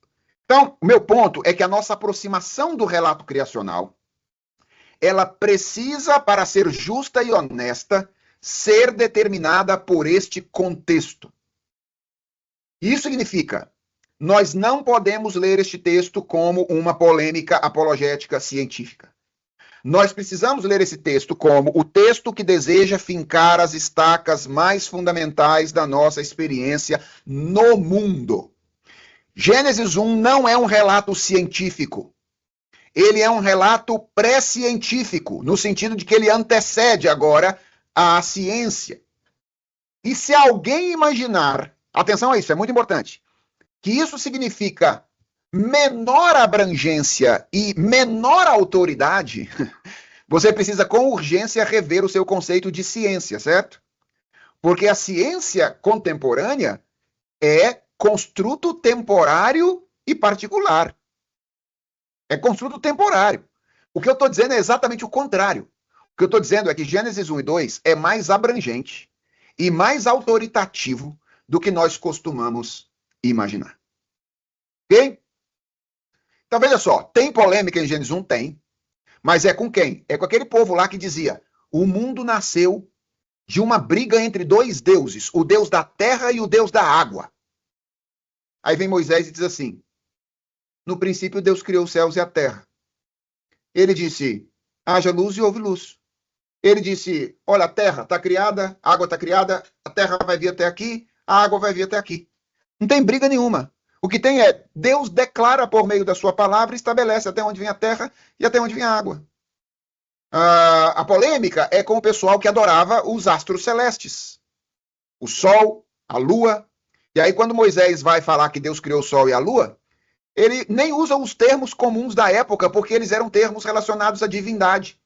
Speaker 1: Então, o meu ponto é que a nossa aproximação do relato criacional, ela precisa, para ser justa e honesta, ser determinada por este contexto. Isso significa, nós não podemos ler este texto como uma polêmica apologética científica. Nós precisamos ler esse texto como o texto que deseja fincar as estacas mais fundamentais da nossa experiência no mundo. Gênesis 1 não é um relato científico. Ele é um relato pré-científico, no sentido de que ele antecede agora a ciência. E se alguém imaginar, atenção a isso, é muito importante, que isso significa menor abrangência e menor autoridade, você precisa com urgência rever o seu conceito de ciência, certo? Porque a ciência contemporânea é construto temporário e particular. É construto temporário. O que eu estou dizendo é exatamente o contrário. O que eu estou dizendo é que Gênesis 1 e 2 é mais abrangente e mais autoritativo do que nós costumamos imaginar. Ok? Então, veja só, tem polêmica em Gênesis 1? Tem. Mas é com quem? É com aquele povo lá que dizia, o mundo nasceu de uma briga entre dois deuses, o deus da terra e o deus da água. Aí vem Moisés e diz assim, no princípio Deus criou os céus e a terra. Ele disse, haja luz e houve luz. Ele disse, olha, a terra está criada, a água está criada, a terra vai vir até aqui, a água vai vir até aqui. Não tem briga nenhuma. O que tem é, Deus declara por meio da sua palavra e estabelece até onde vem a terra e até onde vem a água. A polêmica é com o pessoal que adorava os astros celestes. O sol, a lua. E aí quando Moisés vai falar que Deus criou o sol e a lua, ele nem usa os termos comuns da época, porque eles eram termos relacionados à divindade.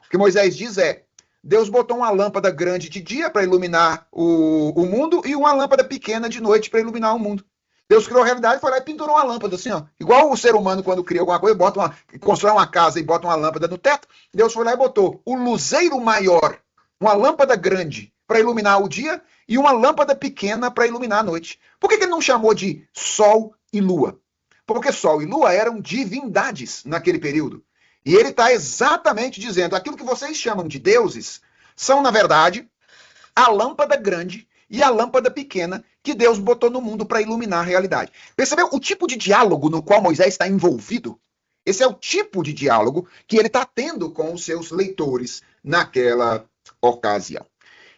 Speaker 1: O que Moisés diz é, Deus botou uma lâmpada grande de dia para iluminar o mundo e uma lâmpada pequena de noite para iluminar o mundo. Deus criou a realidade, foi lá e pendurou uma lâmpada, assim, ó. Igual o ser humano, quando cria alguma coisa, constrói uma casa e bota uma lâmpada no teto, Deus foi lá e botou o luzeiro maior, uma lâmpada grande para iluminar o dia e uma lâmpada pequena para iluminar a noite. Por que ele não chamou de sol e lua? Porque sol e lua eram divindades naquele período. E ele está exatamente dizendo, aquilo que vocês chamam de deuses, são, na verdade, a lâmpada grande e a lâmpada pequena que Deus botou no mundo para iluminar a realidade. Percebeu o tipo de diálogo no qual Moisés está envolvido? Esse é o tipo de diálogo que ele está tendo com os seus leitores naquela ocasião.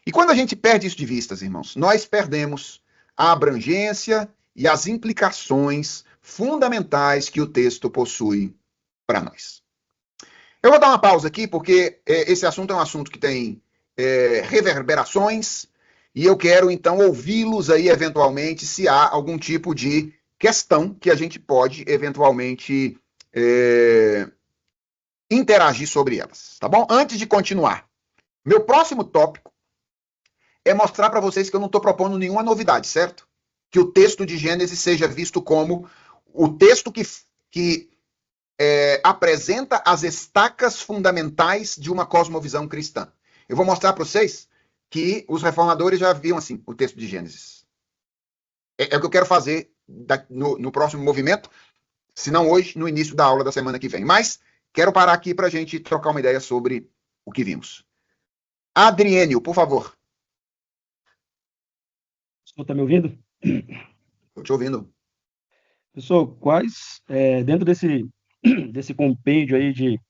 Speaker 1: E quando a gente perde isso de vista, irmãos, nós perdemos a abrangência e as implicações fundamentais que o texto possui para nós. Eu vou dar uma pausa aqui, porque esse assunto é um assunto que tem reverberações, e eu quero, então, ouvi-los aí, eventualmente, se há algum tipo de questão que a gente pode, eventualmente, interagir sobre elas, tá bom? Antes de continuar, meu próximo tópico é mostrar para vocês que eu não estou propondo nenhuma novidade, certo? Que o texto de Gênesis seja visto como o texto que apresenta as estacas fundamentais de uma cosmovisão cristã. Eu vou mostrar para vocês que os reformadores já viam assim o texto de Gênesis. É o que eu quero fazer no próximo movimento, se não hoje, no início da aula da semana que vem. Mas quero parar aqui para a gente trocar uma ideia sobre o que vimos. Adriênio, por favor.
Speaker 2: Você está me ouvindo?
Speaker 1: Estou te ouvindo.
Speaker 2: Professor, dentro desse compêndio aí de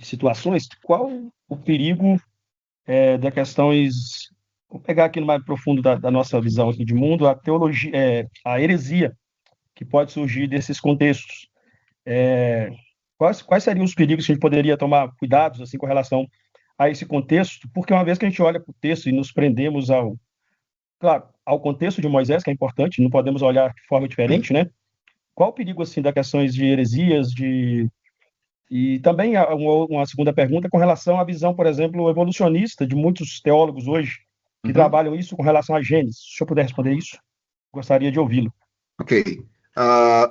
Speaker 2: situações, qual o perigo das questões, vou pegar aqui no mais profundo da nossa visão aqui de mundo, a teologia, a heresia que pode surgir desses contextos? É, quais seriam os perigos que a gente poderia tomar cuidados assim com relação a esse contexto? Porque uma vez que a gente olha para o texto e nos prendemos claro, ao contexto de Moisés, que é importante, não podemos olhar de forma diferente, né? Qual o perigo assim das questões de heresias, e também uma segunda pergunta com relação à visão, por exemplo, evolucionista de muitos teólogos hoje que
Speaker 1: Uhum.
Speaker 2: trabalham isso com relação à Gênesis. Se eu puder responder isso, gostaria de ouvi-lo.
Speaker 1: Ok.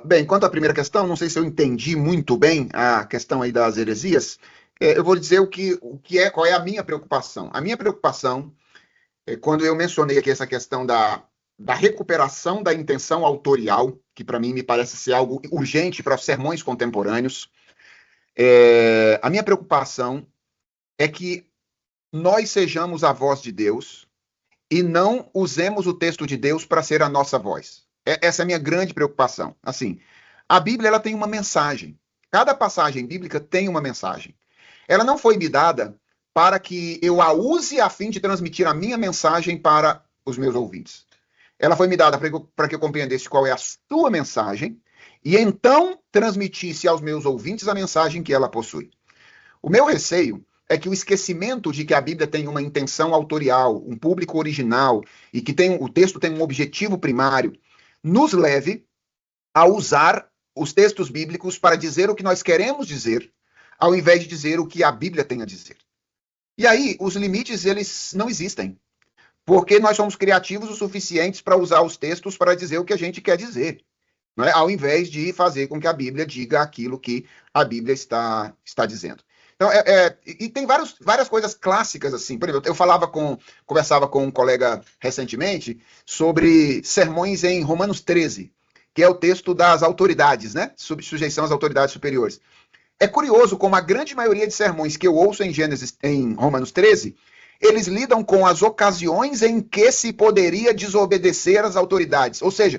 Speaker 1: Bem, quanto à primeira questão, não sei se eu entendi muito bem a questão aí das heresias. Eu vou dizer qual é a minha preocupação. A minha preocupação é quando eu mencionei aqui essa questão da recuperação da intenção autorial, que para mim me parece ser algo urgente para os sermões contemporâneos. A minha preocupação é que nós sejamos a voz de Deus e não usemos o texto de Deus para ser a nossa voz. Essa é a minha grande preocupação. Assim, a Bíblia ela tem uma mensagem. Cada passagem bíblica tem uma mensagem. Ela não foi me dada para que eu a use a fim de transmitir a minha mensagem para os meus ouvintes. Ela foi me dada para que eu compreendesse qual é a sua mensagem e então transmitisse aos meus ouvintes a mensagem que ela possui. O meu receio é que o esquecimento de que a Bíblia tem uma intenção autorial, um público original e que o texto tem um objetivo primário, nos leve a usar os textos bíblicos para dizer o que nós queremos dizer, ao invés de dizer o que a Bíblia tem a dizer. E aí, os limites, eles não existem, porque nós somos criativos o suficientes para usar os textos para dizer o que a gente quer dizer, não é? Ao invés de fazer com que a Bíblia diga aquilo que a Bíblia está dizendo. Então, e tem várias coisas clássicas, assim. Por exemplo, conversava com um colega recentemente sobre sermões em Romanos 13, que é o texto das autoridades, né? Sob sujeição às autoridades superiores. É curioso como a grande maioria de sermões que eu ouço em Romanos 13, eles lidam com as ocasiões em que se poderia desobedecer às autoridades. Ou seja,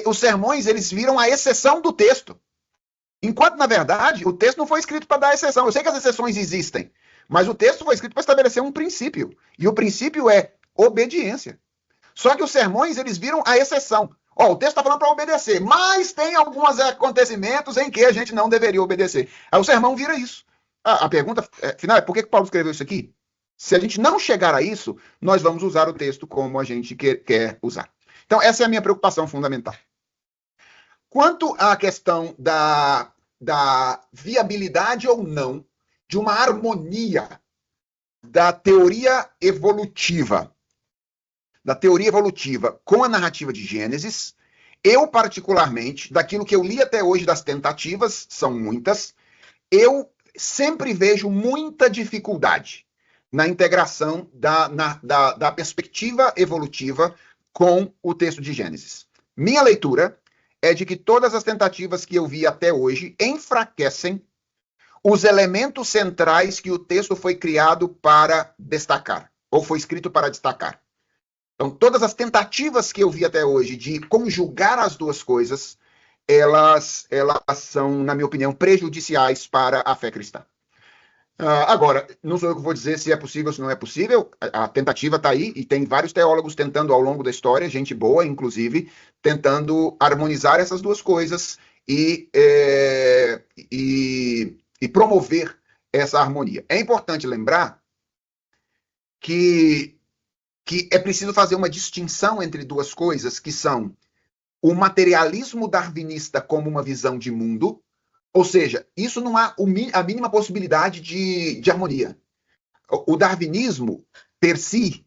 Speaker 1: os sermões eles viram a exceção do texto. Enquanto, na verdade, o texto não foi escrito para dar exceção. Eu sei que as exceções existem, mas o texto foi escrito para estabelecer um princípio. E o princípio é obediência. Só que os sermões, eles viram a exceção. O texto está falando para obedecer, mas tem alguns acontecimentos em que a gente não deveria obedecer. Aí o sermão vira isso. A pergunta final é por que Paulo escreveu isso aqui? Se a gente não chegar a isso, nós vamos usar o texto como a gente quer usar. Então, essa é a minha preocupação fundamental. Quanto à questão da viabilidade ou não de uma harmonia da teoria evolutiva com a narrativa de Gênesis, eu particularmente, daquilo que eu li até hoje das tentativas, são muitas, eu sempre vejo muita dificuldade na integração da perspectiva evolutiva com o texto de Gênesis. Minha leitura é de que todas as tentativas que eu vi até hoje enfraquecem os elementos centrais que o texto foi criado para destacar, ou foi escrito para destacar. Então, todas as tentativas que eu vi até hoje de conjugar as duas coisas, elas são, na minha opinião, prejudiciais para a fé cristã. Agora, não sou eu que vou dizer se é possível ou se não é possível, a tentativa está aí, e tem vários teólogos tentando ao longo da história, gente boa, inclusive, tentando harmonizar essas duas coisas e promover essa harmonia. É importante lembrar que é preciso fazer uma distinção entre duas coisas, que são o materialismo darwinista como uma visão de mundo, ou seja, isso não há a mínima possibilidade de harmonia. O darwinismo, per si,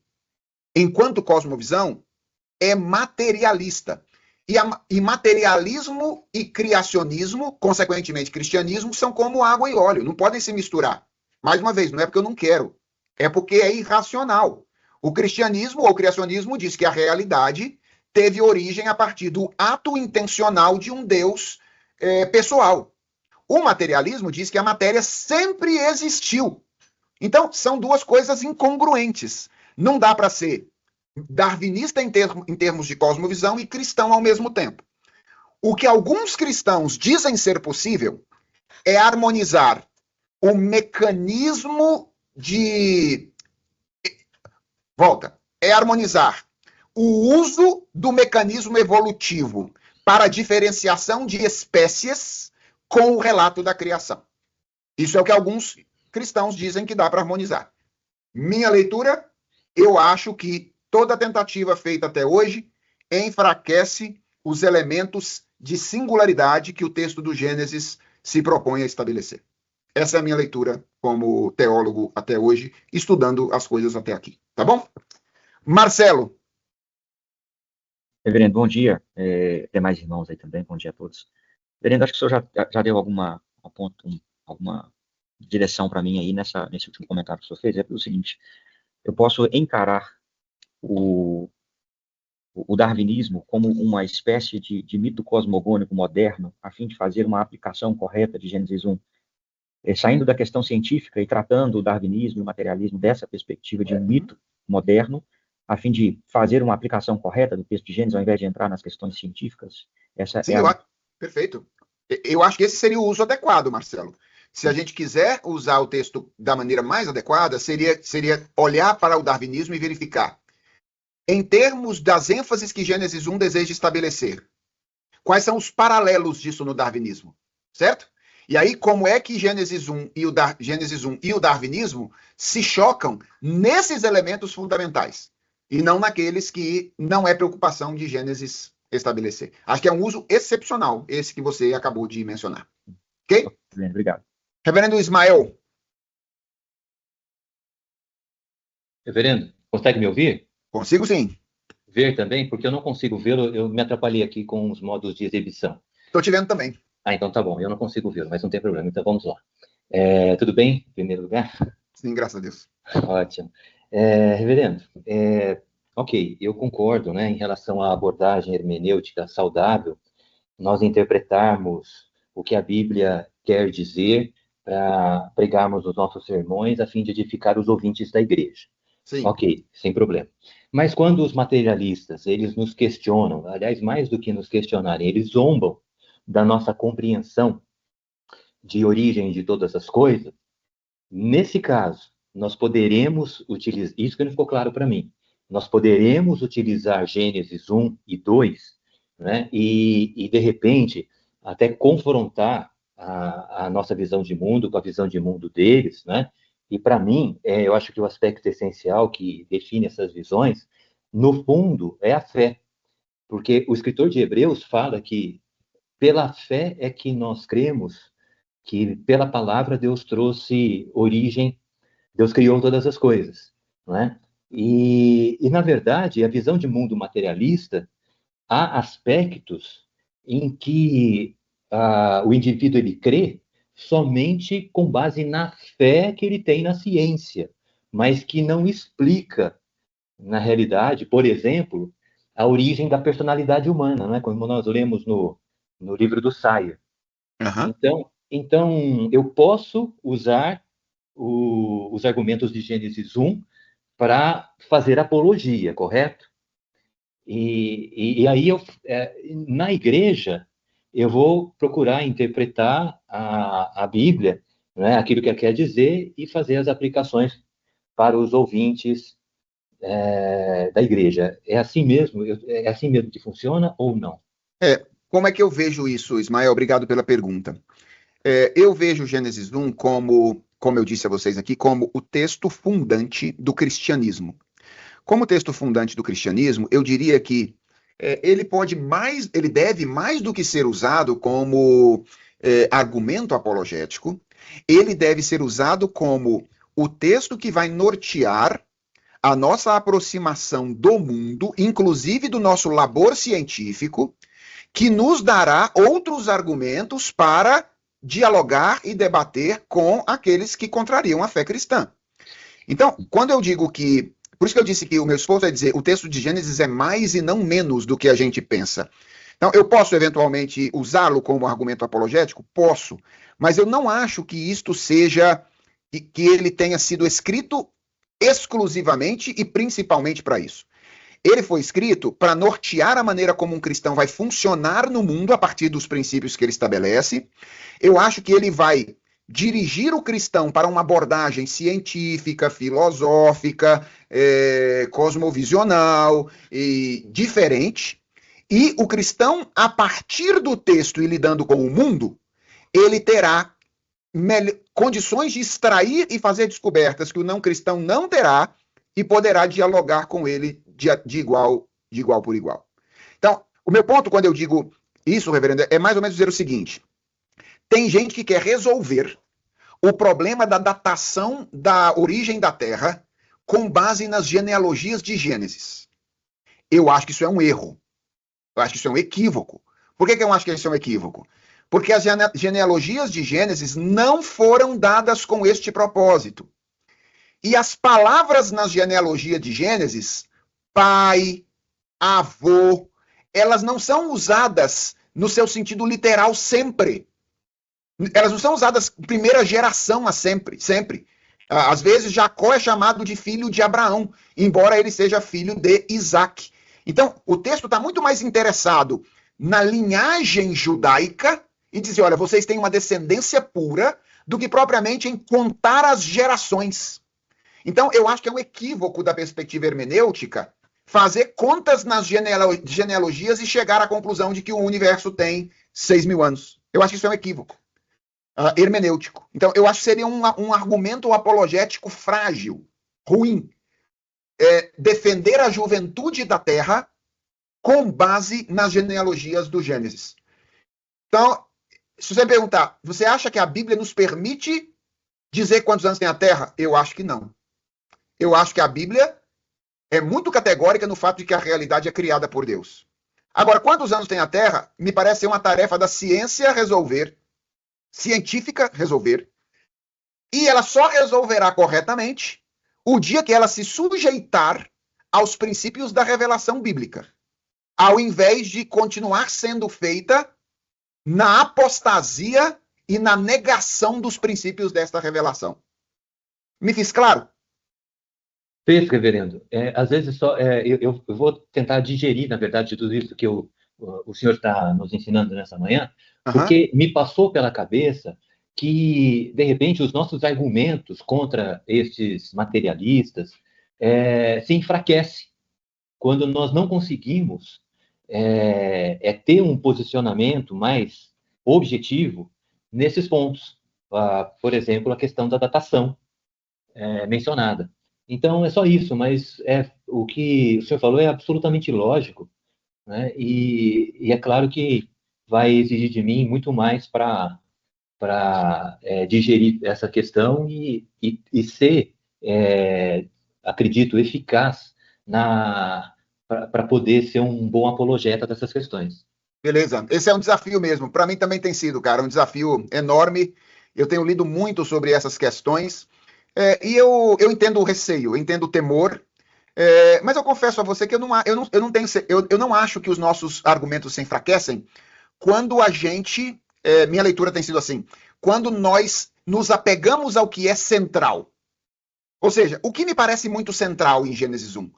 Speaker 1: enquanto cosmovisão, é materialista. E materialismo e criacionismo, consequentemente cristianismo, são como água e óleo, não podem se misturar. Mais uma vez, não é porque eu não quero, é porque é irracional. O cristianismo ou o criacionismo diz que a realidade teve origem a partir do ato intencional de um Deus pessoal. O materialismo diz que a matéria sempre existiu, Então, são duas coisas incongruentes. Não dá para ser darwinista em termos de cosmovisão e cristão ao mesmo tempo. O que alguns cristãos dizem ser possível é harmonizar o mecanismo de. Volta. É harmonizar o uso do mecanismo evolutivo para a diferenciação de espécies com o relato da criação. Isso é o que alguns cristãos dizem que dá para harmonizar. Minha leitura, eu acho que toda tentativa feita até hoje enfraquece os elementos de singularidade que o texto do Gênesis se propõe a estabelecer. Essa é a minha leitura como teólogo até hoje, estudando as coisas até aqui. Tá bom? Marcelo.
Speaker 3: Reverendo, bom dia. Tem mais irmãos aí também, bom dia a todos. Reverendo, acho que o senhor já deu alguma direção para mim aí nesse último comentário que o senhor fez. É o seguinte, eu posso encarar o darwinismo como uma espécie de mito cosmogônico moderno, a fim de fazer uma aplicação correta de Gênesis 1, saindo da questão científica e tratando o darwinismo e o materialismo dessa perspectiva de um mito moderno, a fim de fazer uma aplicação correta do texto de Gênesis, ao invés de entrar nas questões científicas.
Speaker 1: Sim, perfeito. Eu acho que esse seria o uso adequado, Marcelo. Se a gente quiser usar o texto da maneira mais adequada, seria olhar para o darwinismo e verificar, em termos das ênfases que Gênesis 1 deseja estabelecer, quais são os paralelos disso no darwinismo, certo? E aí, como é que Gênesis 1 e o darwinismo se chocam nesses elementos fundamentais, e não naqueles que não é preocupação de Gênesis estabelecer. Acho que é um uso excepcional, esse que você acabou de mencionar. Ok?
Speaker 3: Obrigado.
Speaker 1: Reverendo Ismael.
Speaker 4: Reverendo, consegue me ouvir?
Speaker 1: Consigo sim.
Speaker 4: Ver também? Porque eu não consigo vê-lo, eu me atrapalhei aqui com os modos de exibição.
Speaker 1: Estou te vendo também.
Speaker 4: Então tá bom, eu não consigo vê-lo, mas não tem problema, então vamos lá. Tudo bem, em primeiro lugar?
Speaker 1: Sim, graças a Deus.
Speaker 4: Ótimo. Reverendo, ok, eu concordo, né, em relação à abordagem hermenêutica saudável, nós interpretarmos o que a Bíblia quer dizer para pregarmos os nossos sermões a fim de edificar os ouvintes da igreja.
Speaker 1: Sim.
Speaker 4: Ok, sem problema. Mas quando os materialistas, eles nos questionam, aliás, mais do que nos questionarem, eles zombam da nossa compreensão de origem de todas as coisas, nesse caso, nós poderemos utilizar, isso que não ficou claro para mim, nós poderemos utilizar Gênesis 1 e 2, né, e de repente, até confrontar a nossa visão de mundo com a visão de mundo deles, né? E para mim, eu acho que o aspecto essencial que define essas visões, no fundo, é a fé. Porque o escritor de Hebreus fala que pela fé é que nós cremos que pela palavra Deus trouxe origem, Deus criou todas as coisas, não é? E na verdade, a visão de mundo materialista, há aspectos em que o indivíduo ele crê somente com base na fé que ele tem na ciência, mas que não explica, na realidade, por exemplo, a origem da personalidade humana, não é? Como nós lemos no livro do Sayer.
Speaker 1: Uhum.
Speaker 4: Então, eu posso usar os argumentos de Gênesis 1 para fazer apologia, correto? E aí, na igreja, eu vou procurar interpretar a Bíblia, né, aquilo que ela quer dizer, e fazer as aplicações para os ouvintes da igreja. É assim mesmo? É assim mesmo que funciona ou não?
Speaker 1: Como é que eu vejo isso, Ismael? Obrigado pela pergunta. Eu vejo Gênesis 1 como eu disse a vocês aqui, como o texto fundante do cristianismo. Como texto fundante do cristianismo, eu diria que ele deve mais do que ser usado como argumento apologético, ele deve ser usado como o texto que vai nortear a nossa aproximação do mundo, inclusive do nosso labor científico, que nos dará outros argumentos para dialogar e debater com aqueles que contrariam a fé cristã. Então, quando eu digo que... Por isso que eu disse que o meu esforço é dizer o texto de Gênesis é mais e não menos do que a gente pensa. Então, eu posso eventualmente usá-lo como argumento apologético? Posso. Mas eu não acho que isto seja que ele tenha sido escrito exclusivamente e principalmente para isso. Ele foi escrito para nortear a maneira como um cristão vai funcionar no mundo a partir dos princípios que ele estabelece. Eu acho que ele vai dirigir o cristão para uma abordagem científica, filosófica, cosmovisional e diferente. E o cristão, a partir do texto e lidando com o mundo, ele terá condições de extrair e fazer descobertas que o não cristão não terá e poderá dialogar com ele de igual por igual. Então, o meu ponto quando eu digo isso, reverendo, é mais ou menos dizer o seguinte: tem gente que quer resolver o problema da datação da origem da Terra com base nas genealogias de Gênesis. Eu acho que isso é um erro. Eu acho que isso é um equívoco. Por que eu acho que isso é um equívoco? Porque as genealogias de Gênesis não foram dadas com este propósito. E as palavras nas genealogias de Gênesis, pai, avô, elas não são usadas no seu sentido literal sempre. Elas não são usadas primeira geração a sempre. Às vezes Jacó é chamado de filho de Abraão, embora ele seja filho de Isaac. Então, o texto está muito mais interessado na linhagem judaica e dizer, olha, vocês têm uma descendência pura, do que propriamente em contar as gerações. Então, eu acho que é um equívoco da perspectiva hermenêutica fazer contas nas genealogias e chegar à conclusão de que o universo tem 6.000 anos. Eu acho que isso é um equívoco hermenêutico. Então, eu acho que seria um argumento apologético frágil, ruim. Defender a juventude da Terra com base nas genealogias do Gênesis. Então, se você perguntar, você acha que a Bíblia nos permite dizer quantos anos tem a Terra? Eu acho que não. Eu acho que a Bíblia é muito categórica no fato de que a realidade é criada por Deus. Agora, quantos anos tem a Terra? Me parece ser uma tarefa da ciência científica resolver, e ela só resolverá corretamente o dia que ela se sujeitar aos princípios da revelação bíblica, ao invés de continuar sendo feita na apostasia e na negação dos princípios desta revelação. Me fiz claro?
Speaker 4: Fez, reverendo. Às vezes eu vou tentar digerir, na verdade, tudo isso que o senhor está nos ensinando nessa manhã, porque me passou pela cabeça que, de repente, os nossos argumentos contra estes materialistas se enfraquecem quando nós não conseguimos ter um posicionamento mais objetivo nesses pontos. Por exemplo, a questão da datação mencionada. Então, é só isso, mas o que o senhor falou é absolutamente lógico, né? E é claro que vai exigir de mim muito mais para digerir essa questão e ser, acredito, eficaz para poder ser um bom apologeta dessas questões.
Speaker 1: Beleza, esse é um desafio mesmo. Para mim também tem sido, cara, um desafio enorme. Eu tenho lido muito sobre essas questões e eu entendo o receio, eu entendo o temor. Mas eu confesso a você que eu não acho que os nossos argumentos se enfraquecem quando a gente, minha leitura tem sido assim, quando nós nos apegamos ao que é central. Ou seja, o que me parece muito central em Gênesis 1?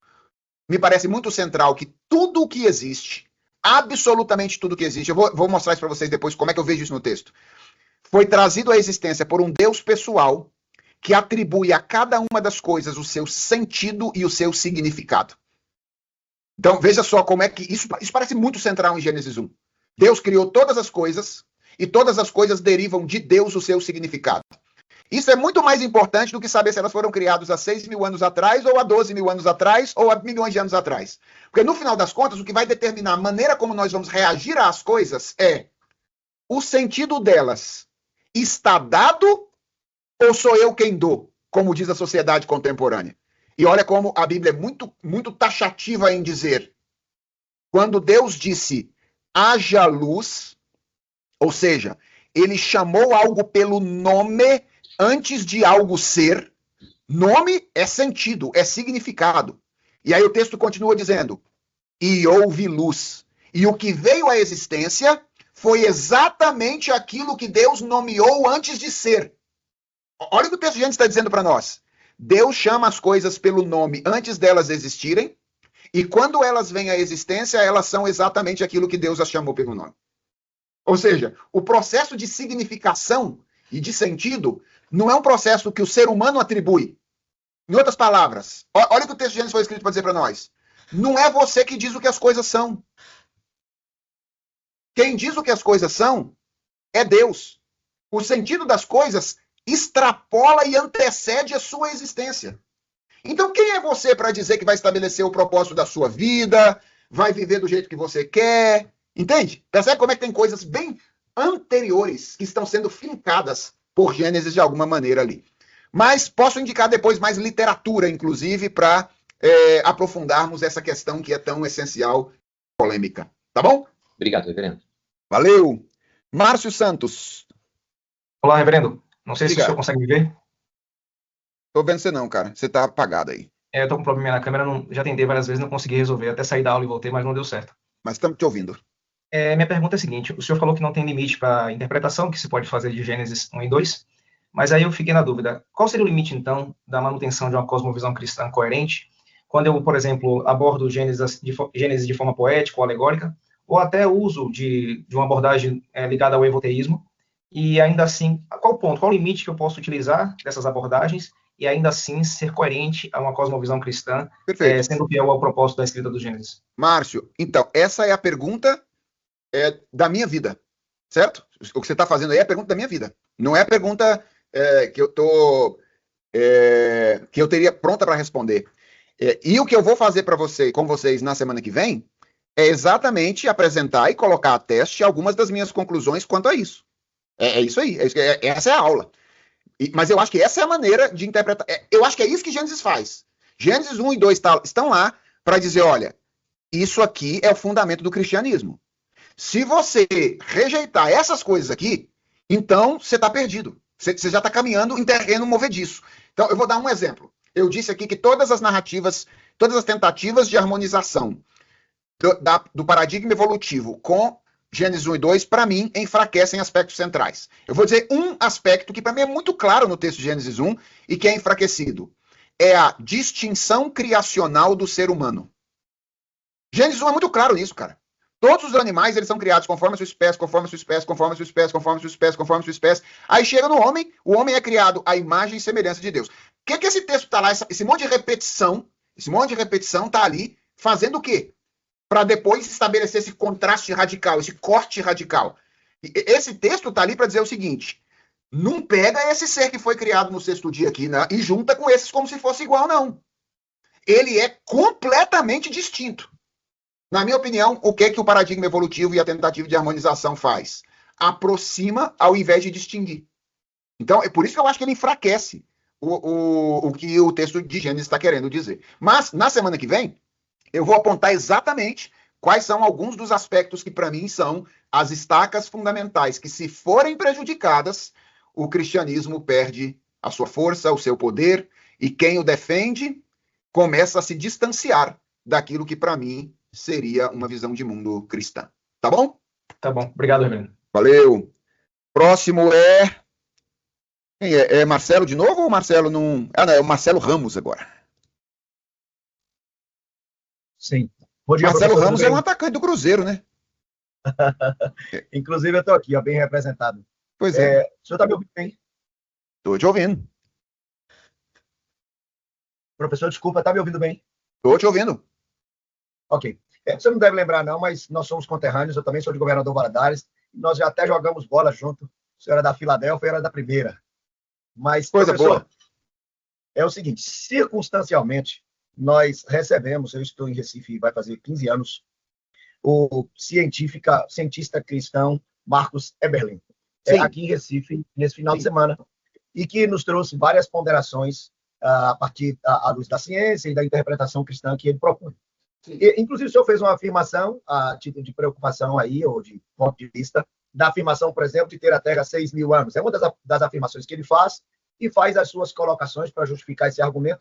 Speaker 1: Me parece muito central que tudo o que existe, absolutamente tudo o que existe, eu vou mostrar isso para vocês depois, como é que eu vejo isso no texto, foi trazido à existência por um Deus pessoal, que atribui a cada uma das coisas o seu sentido e o seu significado. Então, veja só como é que isso parece muito central em Gênesis 1. Deus criou todas as coisas e todas as coisas derivam de Deus o seu significado. Isso é muito mais importante do que saber se elas foram criadas há 6.000 anos atrás, ou há 12.000 anos atrás, ou há milhões de anos atrás. Porque, no final das contas, o que vai determinar a maneira como nós vamos reagir às coisas é o sentido delas está dado ou sou eu quem dou, como diz a sociedade contemporânea. E olha como a Bíblia é muito, muito taxativa em dizer, quando Deus disse, haja luz, ou seja, ele chamou algo pelo nome antes de algo ser. Nome é sentido, é significado. E aí o texto continua dizendo, e houve luz. E o que veio à existência foi exatamente aquilo que Deus nomeou antes de ser. Olha o que o texto de Gênesis está dizendo para nós. Deus chama as coisas pelo nome antes delas existirem, e quando elas vêm à existência, elas são exatamente aquilo que Deus as chamou pelo nome. Ou seja, o processo de significação e de sentido não é um processo que o ser humano atribui. Em outras palavras, olha o que o texto de Gênesis foi escrito para dizer para nós. Não é você que diz o que as coisas são. Quem diz o que as coisas são é Deus. O sentido das coisas extrapola e antecede a sua existência. Então, quem é você para dizer que vai estabelecer o propósito da sua vida, vai viver do jeito que você quer? Entende? Percebe como é que tem coisas bem anteriores que estão sendo fincadas por Gênesis de alguma maneira ali. Mas posso indicar depois mais literatura, inclusive, para aprofundarmos essa questão que é tão essencial e polêmica. Tá bom?
Speaker 4: Obrigado, reverendo.
Speaker 1: Valeu. Márcio Santos.
Speaker 5: Olá, reverendo. Não sei se o
Speaker 1: Obrigado.
Speaker 5: senhor consegue me ver.
Speaker 1: Tô vendo você não, cara. Você tá apagado aí.
Speaker 5: Eu tô com um problema na câmera, já tentei várias vezes, não consegui resolver. Até sair da aula e voltei, mas não deu certo.
Speaker 1: Mas estamos te ouvindo.
Speaker 5: Minha pergunta é a seguinte: o senhor falou que não tem limite para a interpretação que se pode fazer de Gênesis 1 e 2, mas aí eu fiquei na dúvida. Qual seria o limite, então, da manutenção de uma cosmovisão cristã coerente, quando eu, por exemplo, abordo Gênesis de forma poética ou alegórica, ou até o uso de uma abordagem ligada ao evoteísmo, e ainda assim, qual o limite que eu posso utilizar dessas abordagens e ainda assim ser coerente a uma cosmovisão cristã, sendo fiel ao propósito da escrita do Gênesis?
Speaker 1: Márcio, então, essa é a pergunta da minha vida, certo? O que você está fazendo aí é a pergunta da minha vida. Não é a pergunta que eu teria pronta para responder. E o que eu vou fazer com vocês na semana que vem é exatamente apresentar e colocar a teste algumas das minhas conclusões quanto a isso. É isso aí. Essa é a aula. Mas eu acho que essa é a maneira de interpretar. Eu acho que é isso que Gênesis faz. Gênesis 1 e 2 estão lá para dizer, olha, isso aqui é o fundamento do cristianismo. Se você rejeitar essas coisas aqui, então você está perdido. Você já está caminhando em terreno movediço. Então, eu vou dar um exemplo. Eu disse aqui que todas as narrativas, todas as tentativas de harmonização do paradigma evolutivo com Gênesis 1 e 2, para mim, enfraquecem aspectos centrais. Eu vou dizer um aspecto que para mim é muito claro no texto de Gênesis 1 e que é enfraquecido. É a distinção criacional do ser humano. Gênesis 1 é muito claro nisso, cara. Todos os animais, eles são criados conforme a sua espécie, conforme a sua espécie, conforme a sua espécie, conforme a sua espécie, conforme a sua espécie. Aí chega no homem, o homem é criado à imagem e semelhança de Deus. O que esse texto está lá, esse monte de repetição está ali, fazendo o quê? Para depois estabelecer esse contraste radical, esse corte radical. Esse texto está ali para dizer o seguinte: não pega esse ser que foi criado no sexto dia aqui, né, e junta com esses como se fosse igual, não. Ele é completamente distinto. Na minha opinião, o que o paradigma evolutivo e a tentativa de harmonização faz? Aproxima ao invés de distinguir. Então, é por isso que eu acho que ele enfraquece o que o texto de Gênesis está querendo dizer. Mas, na semana que vem, eu vou apontar exatamente quais são alguns dos aspectos que, para mim, são as estacas fundamentais, que, se forem prejudicadas, o cristianismo perde a sua força, o seu poder, e quem o defende começa a se distanciar daquilo que, para mim, seria uma visão de mundo cristã. Tá bom?
Speaker 5: Tá bom. Obrigado, reverendo.
Speaker 1: Valeu. Próximo é... Quem é? É Marcelo de novo ou Marcelo não... Ah, não, é o Marcelo Ramos agora.
Speaker 6: Sim. Bom dia,
Speaker 1: Marcelo
Speaker 6: professor,
Speaker 1: Ramos é um atacante do Cruzeiro, né?
Speaker 6: Inclusive, eu estou aqui, ó, bem representado.
Speaker 1: Pois é.
Speaker 6: O senhor está me ouvindo bem?
Speaker 1: Estou te ouvindo.
Speaker 6: Professor, desculpa, está me ouvindo bem?
Speaker 1: Estou te ouvindo.
Speaker 6: Ok. Você não deve lembrar, não, mas nós somos conterrâneos, eu também sou de Governador Valadares, e nós já até jogamos bola junto. O senhor era da Filadélfia, eu era da Primeira. Mas,
Speaker 1: coisa
Speaker 6: professor,
Speaker 1: boa.
Speaker 6: É o seguinte, circunstancialmente, nós recebemos, eu estou em Recife, vai fazer 15 anos, o cientista cristão Marcos Eberlin, aqui em Recife, nesse final de semana, e que nos trouxe várias ponderações a partir à luz da ciência e da interpretação cristã que ele propõe. E, inclusive, o senhor fez uma afirmação a título de preocupação aí, ou de ponto de vista, da afirmação, por exemplo, de ter a Terra 6.000 anos. É uma das afirmações que ele faz e faz as suas colocações para justificar esse argumento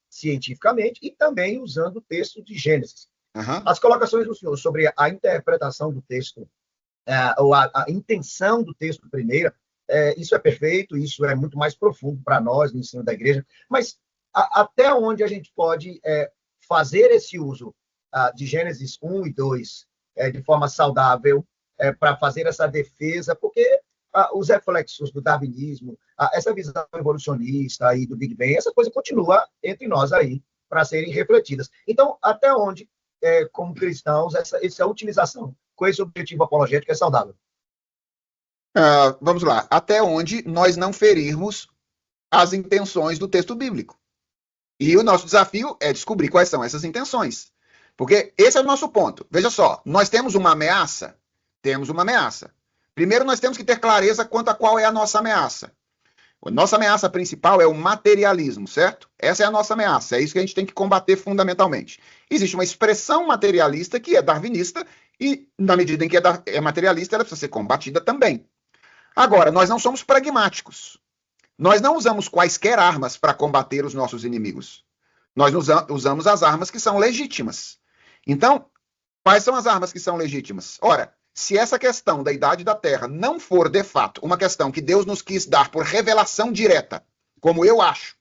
Speaker 6: cientificamente e também usando o texto de Gênesis.
Speaker 1: Uhum.
Speaker 6: As colocações do senhor sobre a interpretação do texto, ou a intenção do texto primeira, isso é perfeito, isso é muito mais profundo para nós no ensino da igreja, mas até onde a gente pode fazer esse uso de Gênesis 1 e 2 de forma saudável para fazer essa defesa, porque os reflexos do darwinismo, essa visão evolucionista aí do Big Bang, essa coisa continua entre nós aí para serem refletidas. Então, até onde, como cristãos, essa utilização com esse objetivo apologético é saudável?
Speaker 1: Vamos lá. Até onde nós não ferirmos as intenções do texto bíblico. E o nosso desafio é descobrir quais são essas intenções. Porque esse é o nosso ponto. Veja só, nós temos uma ameaça? Temos uma ameaça. Primeiro, nós temos que ter clareza quanto a qual é a nossa ameaça. A nossa ameaça principal é o materialismo, certo? Essa é a nossa ameaça, é isso que a gente tem que combater fundamentalmente. Existe uma expressão materialista que é darwinista e, na medida em que é materialista, ela precisa ser combatida também. Agora, nós não somos pragmáticos. Nós não usamos quaisquer armas para combater os nossos inimigos. Nós usamos as armas que são legítimas. Então, quais são as armas que são legítimas? Ora, se essa questão da idade da Terra não for, de fato, uma questão que Deus nos quis dar por revelação direta, como eu acho,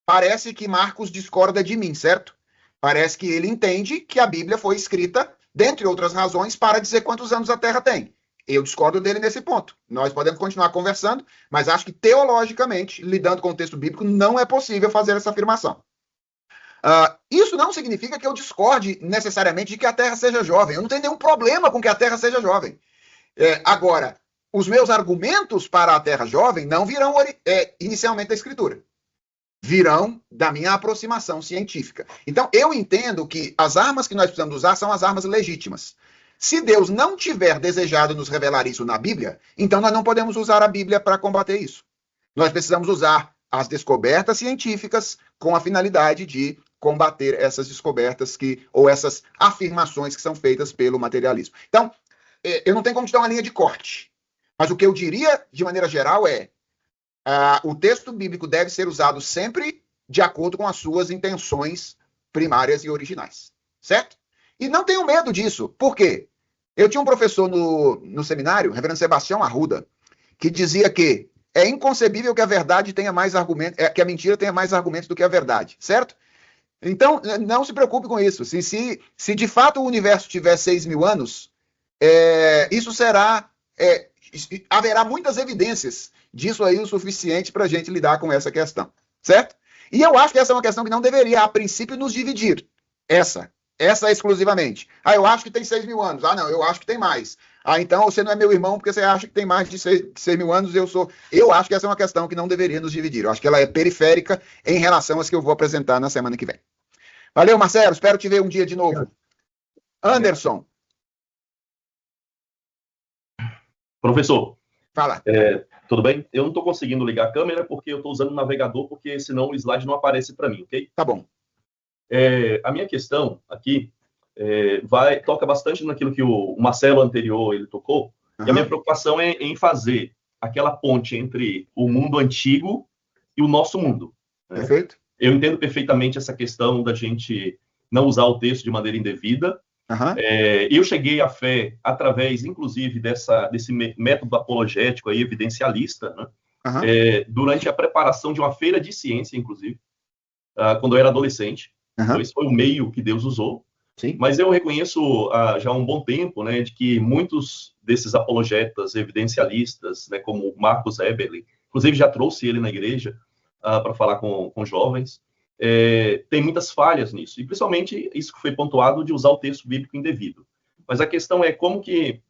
Speaker 1: parece que Marcos discorda de mim, certo? Parece que ele entende que a Bíblia foi escrita, dentre outras razões, para dizer quantos anos a Terra tem. Eu discordo dele nesse ponto. Nós podemos continuar conversando, mas acho que, teologicamente, lidando com o texto bíblico, não é possível fazer essa afirmação. Isso não significa que eu discorde necessariamente de que a Terra seja jovem. Eu não tenho nenhum problema com que a Terra seja jovem. Agora, os meus argumentos para a Terra jovem não virão inicialmente da Escritura. Virão da minha aproximação científica. Então, eu entendo que as armas que nós precisamos usar são as armas legítimas. Se Deus não tiver desejado nos revelar isso na Bíblia, então nós não podemos usar a Bíblia para combater isso. Nós precisamos usar as descobertas científicas com a finalidade de combater essas descobertas ou essas afirmações que são feitas pelo materialismo. Então, eu não tenho como te dar uma linha de corte, mas o que eu diria, de maneira geral, o texto bíblico deve ser usado sempre de acordo com as suas intenções primárias e originais, certo? E não tenho medo disso. Por quê? Eu tinha um professor no seminário, o reverendo Sebastião Arruda, que dizia que é inconcebível que a verdade tenha mais argumentos, que a mentira tenha mais argumentos do que a verdade, certo? Então, não se preocupe com isso. Se de fato o universo tiver 6.000 anos, isso será... haverá muitas evidências disso aí o suficiente para a gente lidar com essa questão, certo? E eu acho que essa é uma questão que não deveria, a princípio, nos dividir. Essa exclusivamente. Eu acho que tem 6.000 anos. Não, eu acho que tem mais. Então você não é meu irmão porque você acha que tem mais de 6.000 anos. Eu acho que essa é uma questão que não deveria nos dividir. Eu acho que ela é periférica em relação às que eu vou apresentar na semana que vem. Valeu, Marcelo. Espero te ver um dia de novo. Anderson.
Speaker 7: Professor.
Speaker 1: Fala.
Speaker 7: Tudo bem? Eu não estou conseguindo ligar a câmera porque eu estou usando o navegador, porque senão o slide não aparece para mim, ok?
Speaker 1: Tá bom.
Speaker 7: A minha questão aqui toca bastante naquilo que o Marcelo anterior ele tocou, e a minha preocupação é em fazer aquela ponte entre o mundo antigo e o nosso mundo. Né?
Speaker 1: Perfeito.
Speaker 7: Eu entendo perfeitamente essa questão da gente não usar o texto de maneira indevida. Eu cheguei à fé através, inclusive, desse método apologético aí, evidencialista, né? Durante a preparação de uma feira de ciência, inclusive, quando eu era adolescente. Então, esse foi o meio que Deus usou.
Speaker 1: Sim.
Speaker 7: Mas eu reconheço já há um bom tempo, né, de que muitos desses apologetas evidencialistas, né, como Marcus Eberlin, inclusive já trouxe ele na igreja para falar com jovens, tem muitas falhas nisso. E principalmente isso que foi pontuado de usar o texto bíblico indevido. Mas a questão é como que,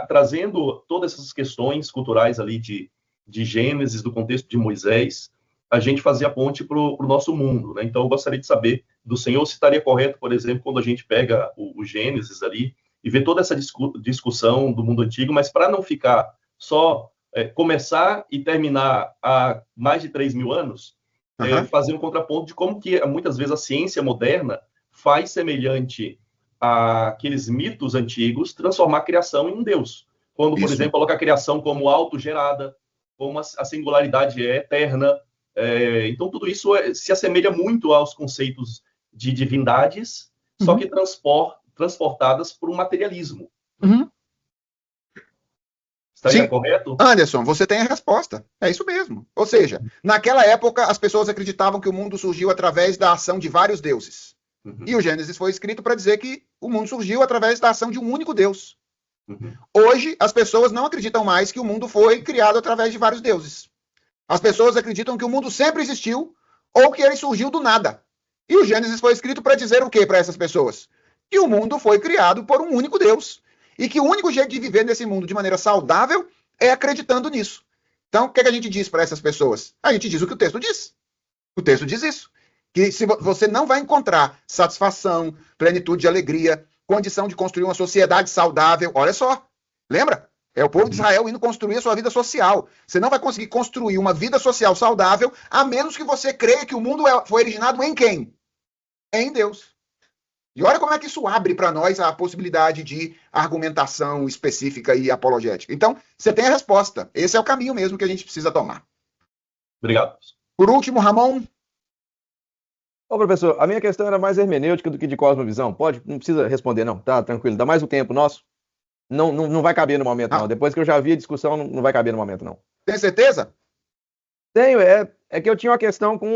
Speaker 7: trazendo todas essas questões culturais ali de Gênesis, do contexto de Moisés, a gente fazia a ponte para o nosso mundo, né? Então, eu gostaria de saber do senhor se estaria correto, por exemplo, quando a gente pega o Gênesis ali e vê toda essa discussão do mundo antigo, mas para não ficar só começar e terminar há mais de 3.000 anos, fazer um contraponto de como que, muitas vezes, a ciência moderna faz semelhante àqueles mitos antigos transformar a criação em um Deus. Quando, por exemplo, coloca a criação como autogerada, como a singularidade é eterna. Então, tudo isso se assemelha muito aos conceitos de divindades, só que transportadas por um materialismo. Estaria
Speaker 1: Sim.
Speaker 7: correto?
Speaker 1: Anderson, você tem a resposta. É isso mesmo. Ou seja, naquela época, as pessoas acreditavam que o mundo surgiu através da ação de vários deuses.
Speaker 7: Uhum.
Speaker 1: E o Gênesis foi escrito para dizer que o mundo surgiu através da ação de um único Deus.
Speaker 7: Uhum.
Speaker 1: Hoje, as pessoas não acreditam mais que o mundo foi criado através de vários deuses. As pessoas acreditam que o mundo sempre existiu ou que ele surgiu do nada. E o Gênesis foi escrito para dizer o quê para essas pessoas? Que o mundo foi criado por um único Deus. E que o único jeito de viver nesse mundo de maneira saudável é acreditando nisso. Então, o que a gente diz para essas pessoas? A gente diz o que o texto diz. O texto diz isso. Que se você não vai encontrar satisfação, plenitude de alegria, condição de construir uma sociedade saudável, olha só, lembra? É o povo de Israel indo construir a sua vida social. Você não vai conseguir construir uma vida social saudável a menos que você creia que o mundo foi originado em quem? Em Deus. E olha como é que isso abre para nós a possibilidade de argumentação específica e apologética. Então, você tem a resposta. Esse é o caminho mesmo que a gente precisa tomar.
Speaker 7: Obrigado.
Speaker 1: Por último, Ramon.
Speaker 8: Ô, professor, a minha questão era mais hermenêutica do que de cosmovisão. Pode? Não precisa responder, não. Tá, tranquilo. Dá mais o tempo nosso. Não vai caber no momento, não. Depois que eu já vi a discussão, não vai caber no momento, não.
Speaker 1: Tem certeza?
Speaker 8: Tenho, é que eu tinha uma questão com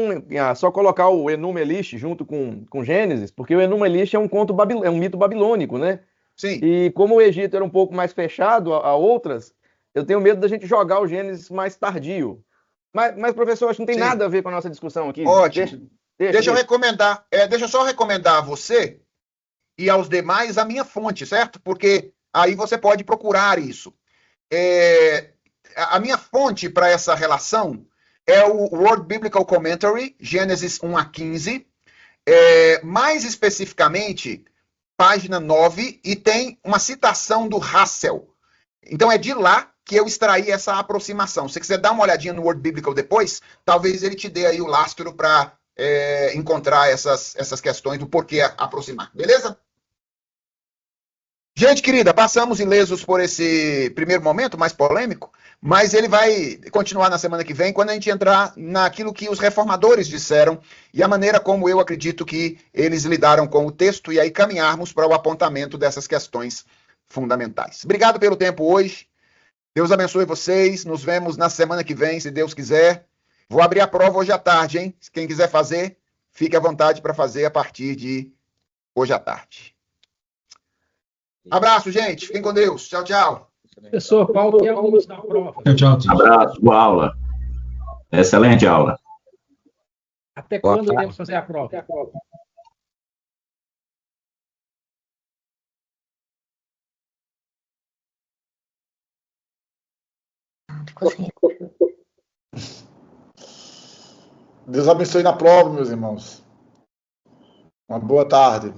Speaker 8: só colocar o Enuma Elish junto com Gênesis, porque o Enuma Elish é um conto é um mito babilônico, né?
Speaker 1: Sim.
Speaker 8: E como o Egito era um pouco mais fechado a outras, eu tenho medo da gente jogar o Gênesis mais tardio. Mas professor, acho que não tem nada a ver com a nossa discussão aqui.
Speaker 1: Ótimo. Deixa eu recomendar, deixa eu só recomendar a você e aos demais a minha fonte, certo? Porque aí você pode procurar isso. A minha fonte para essa relação é o World Biblical Commentary, Gênesis 1 a 15, mais especificamente, página 9, e tem uma citação do Hassel. Então é de lá que eu extraí essa aproximação. Se você quiser dar uma olhadinha no World Biblical depois, talvez ele te dê aí o lastro para encontrar essas questões do porquê aproximar. Beleza? Gente querida, passamos ilesos por esse primeiro momento mais polêmico, mas ele vai continuar na semana que vem, quando a gente entrar naquilo que os reformadores disseram e a maneira como eu acredito que eles lidaram com o texto, e aí caminharmos para o apontamento dessas questões fundamentais. Obrigado pelo tempo hoje. Deus abençoe vocês. Nos vemos na semana que vem, se Deus quiser. Vou abrir a prova hoje à tarde, hein? Quem quiser fazer, fique à vontade para fazer a partir de hoje à tarde. Abraço, gente. Fiquem com Deus. Tchau, tchau.
Speaker 2: Professor, qual que é o limite da prova?
Speaker 9: Tchau, tchau.
Speaker 10: Abraço, boa aula. Excelente aula.
Speaker 2: Até quando devemos fazer a prova?
Speaker 9: Deus abençoe na prova, meus irmãos. Uma boa tarde.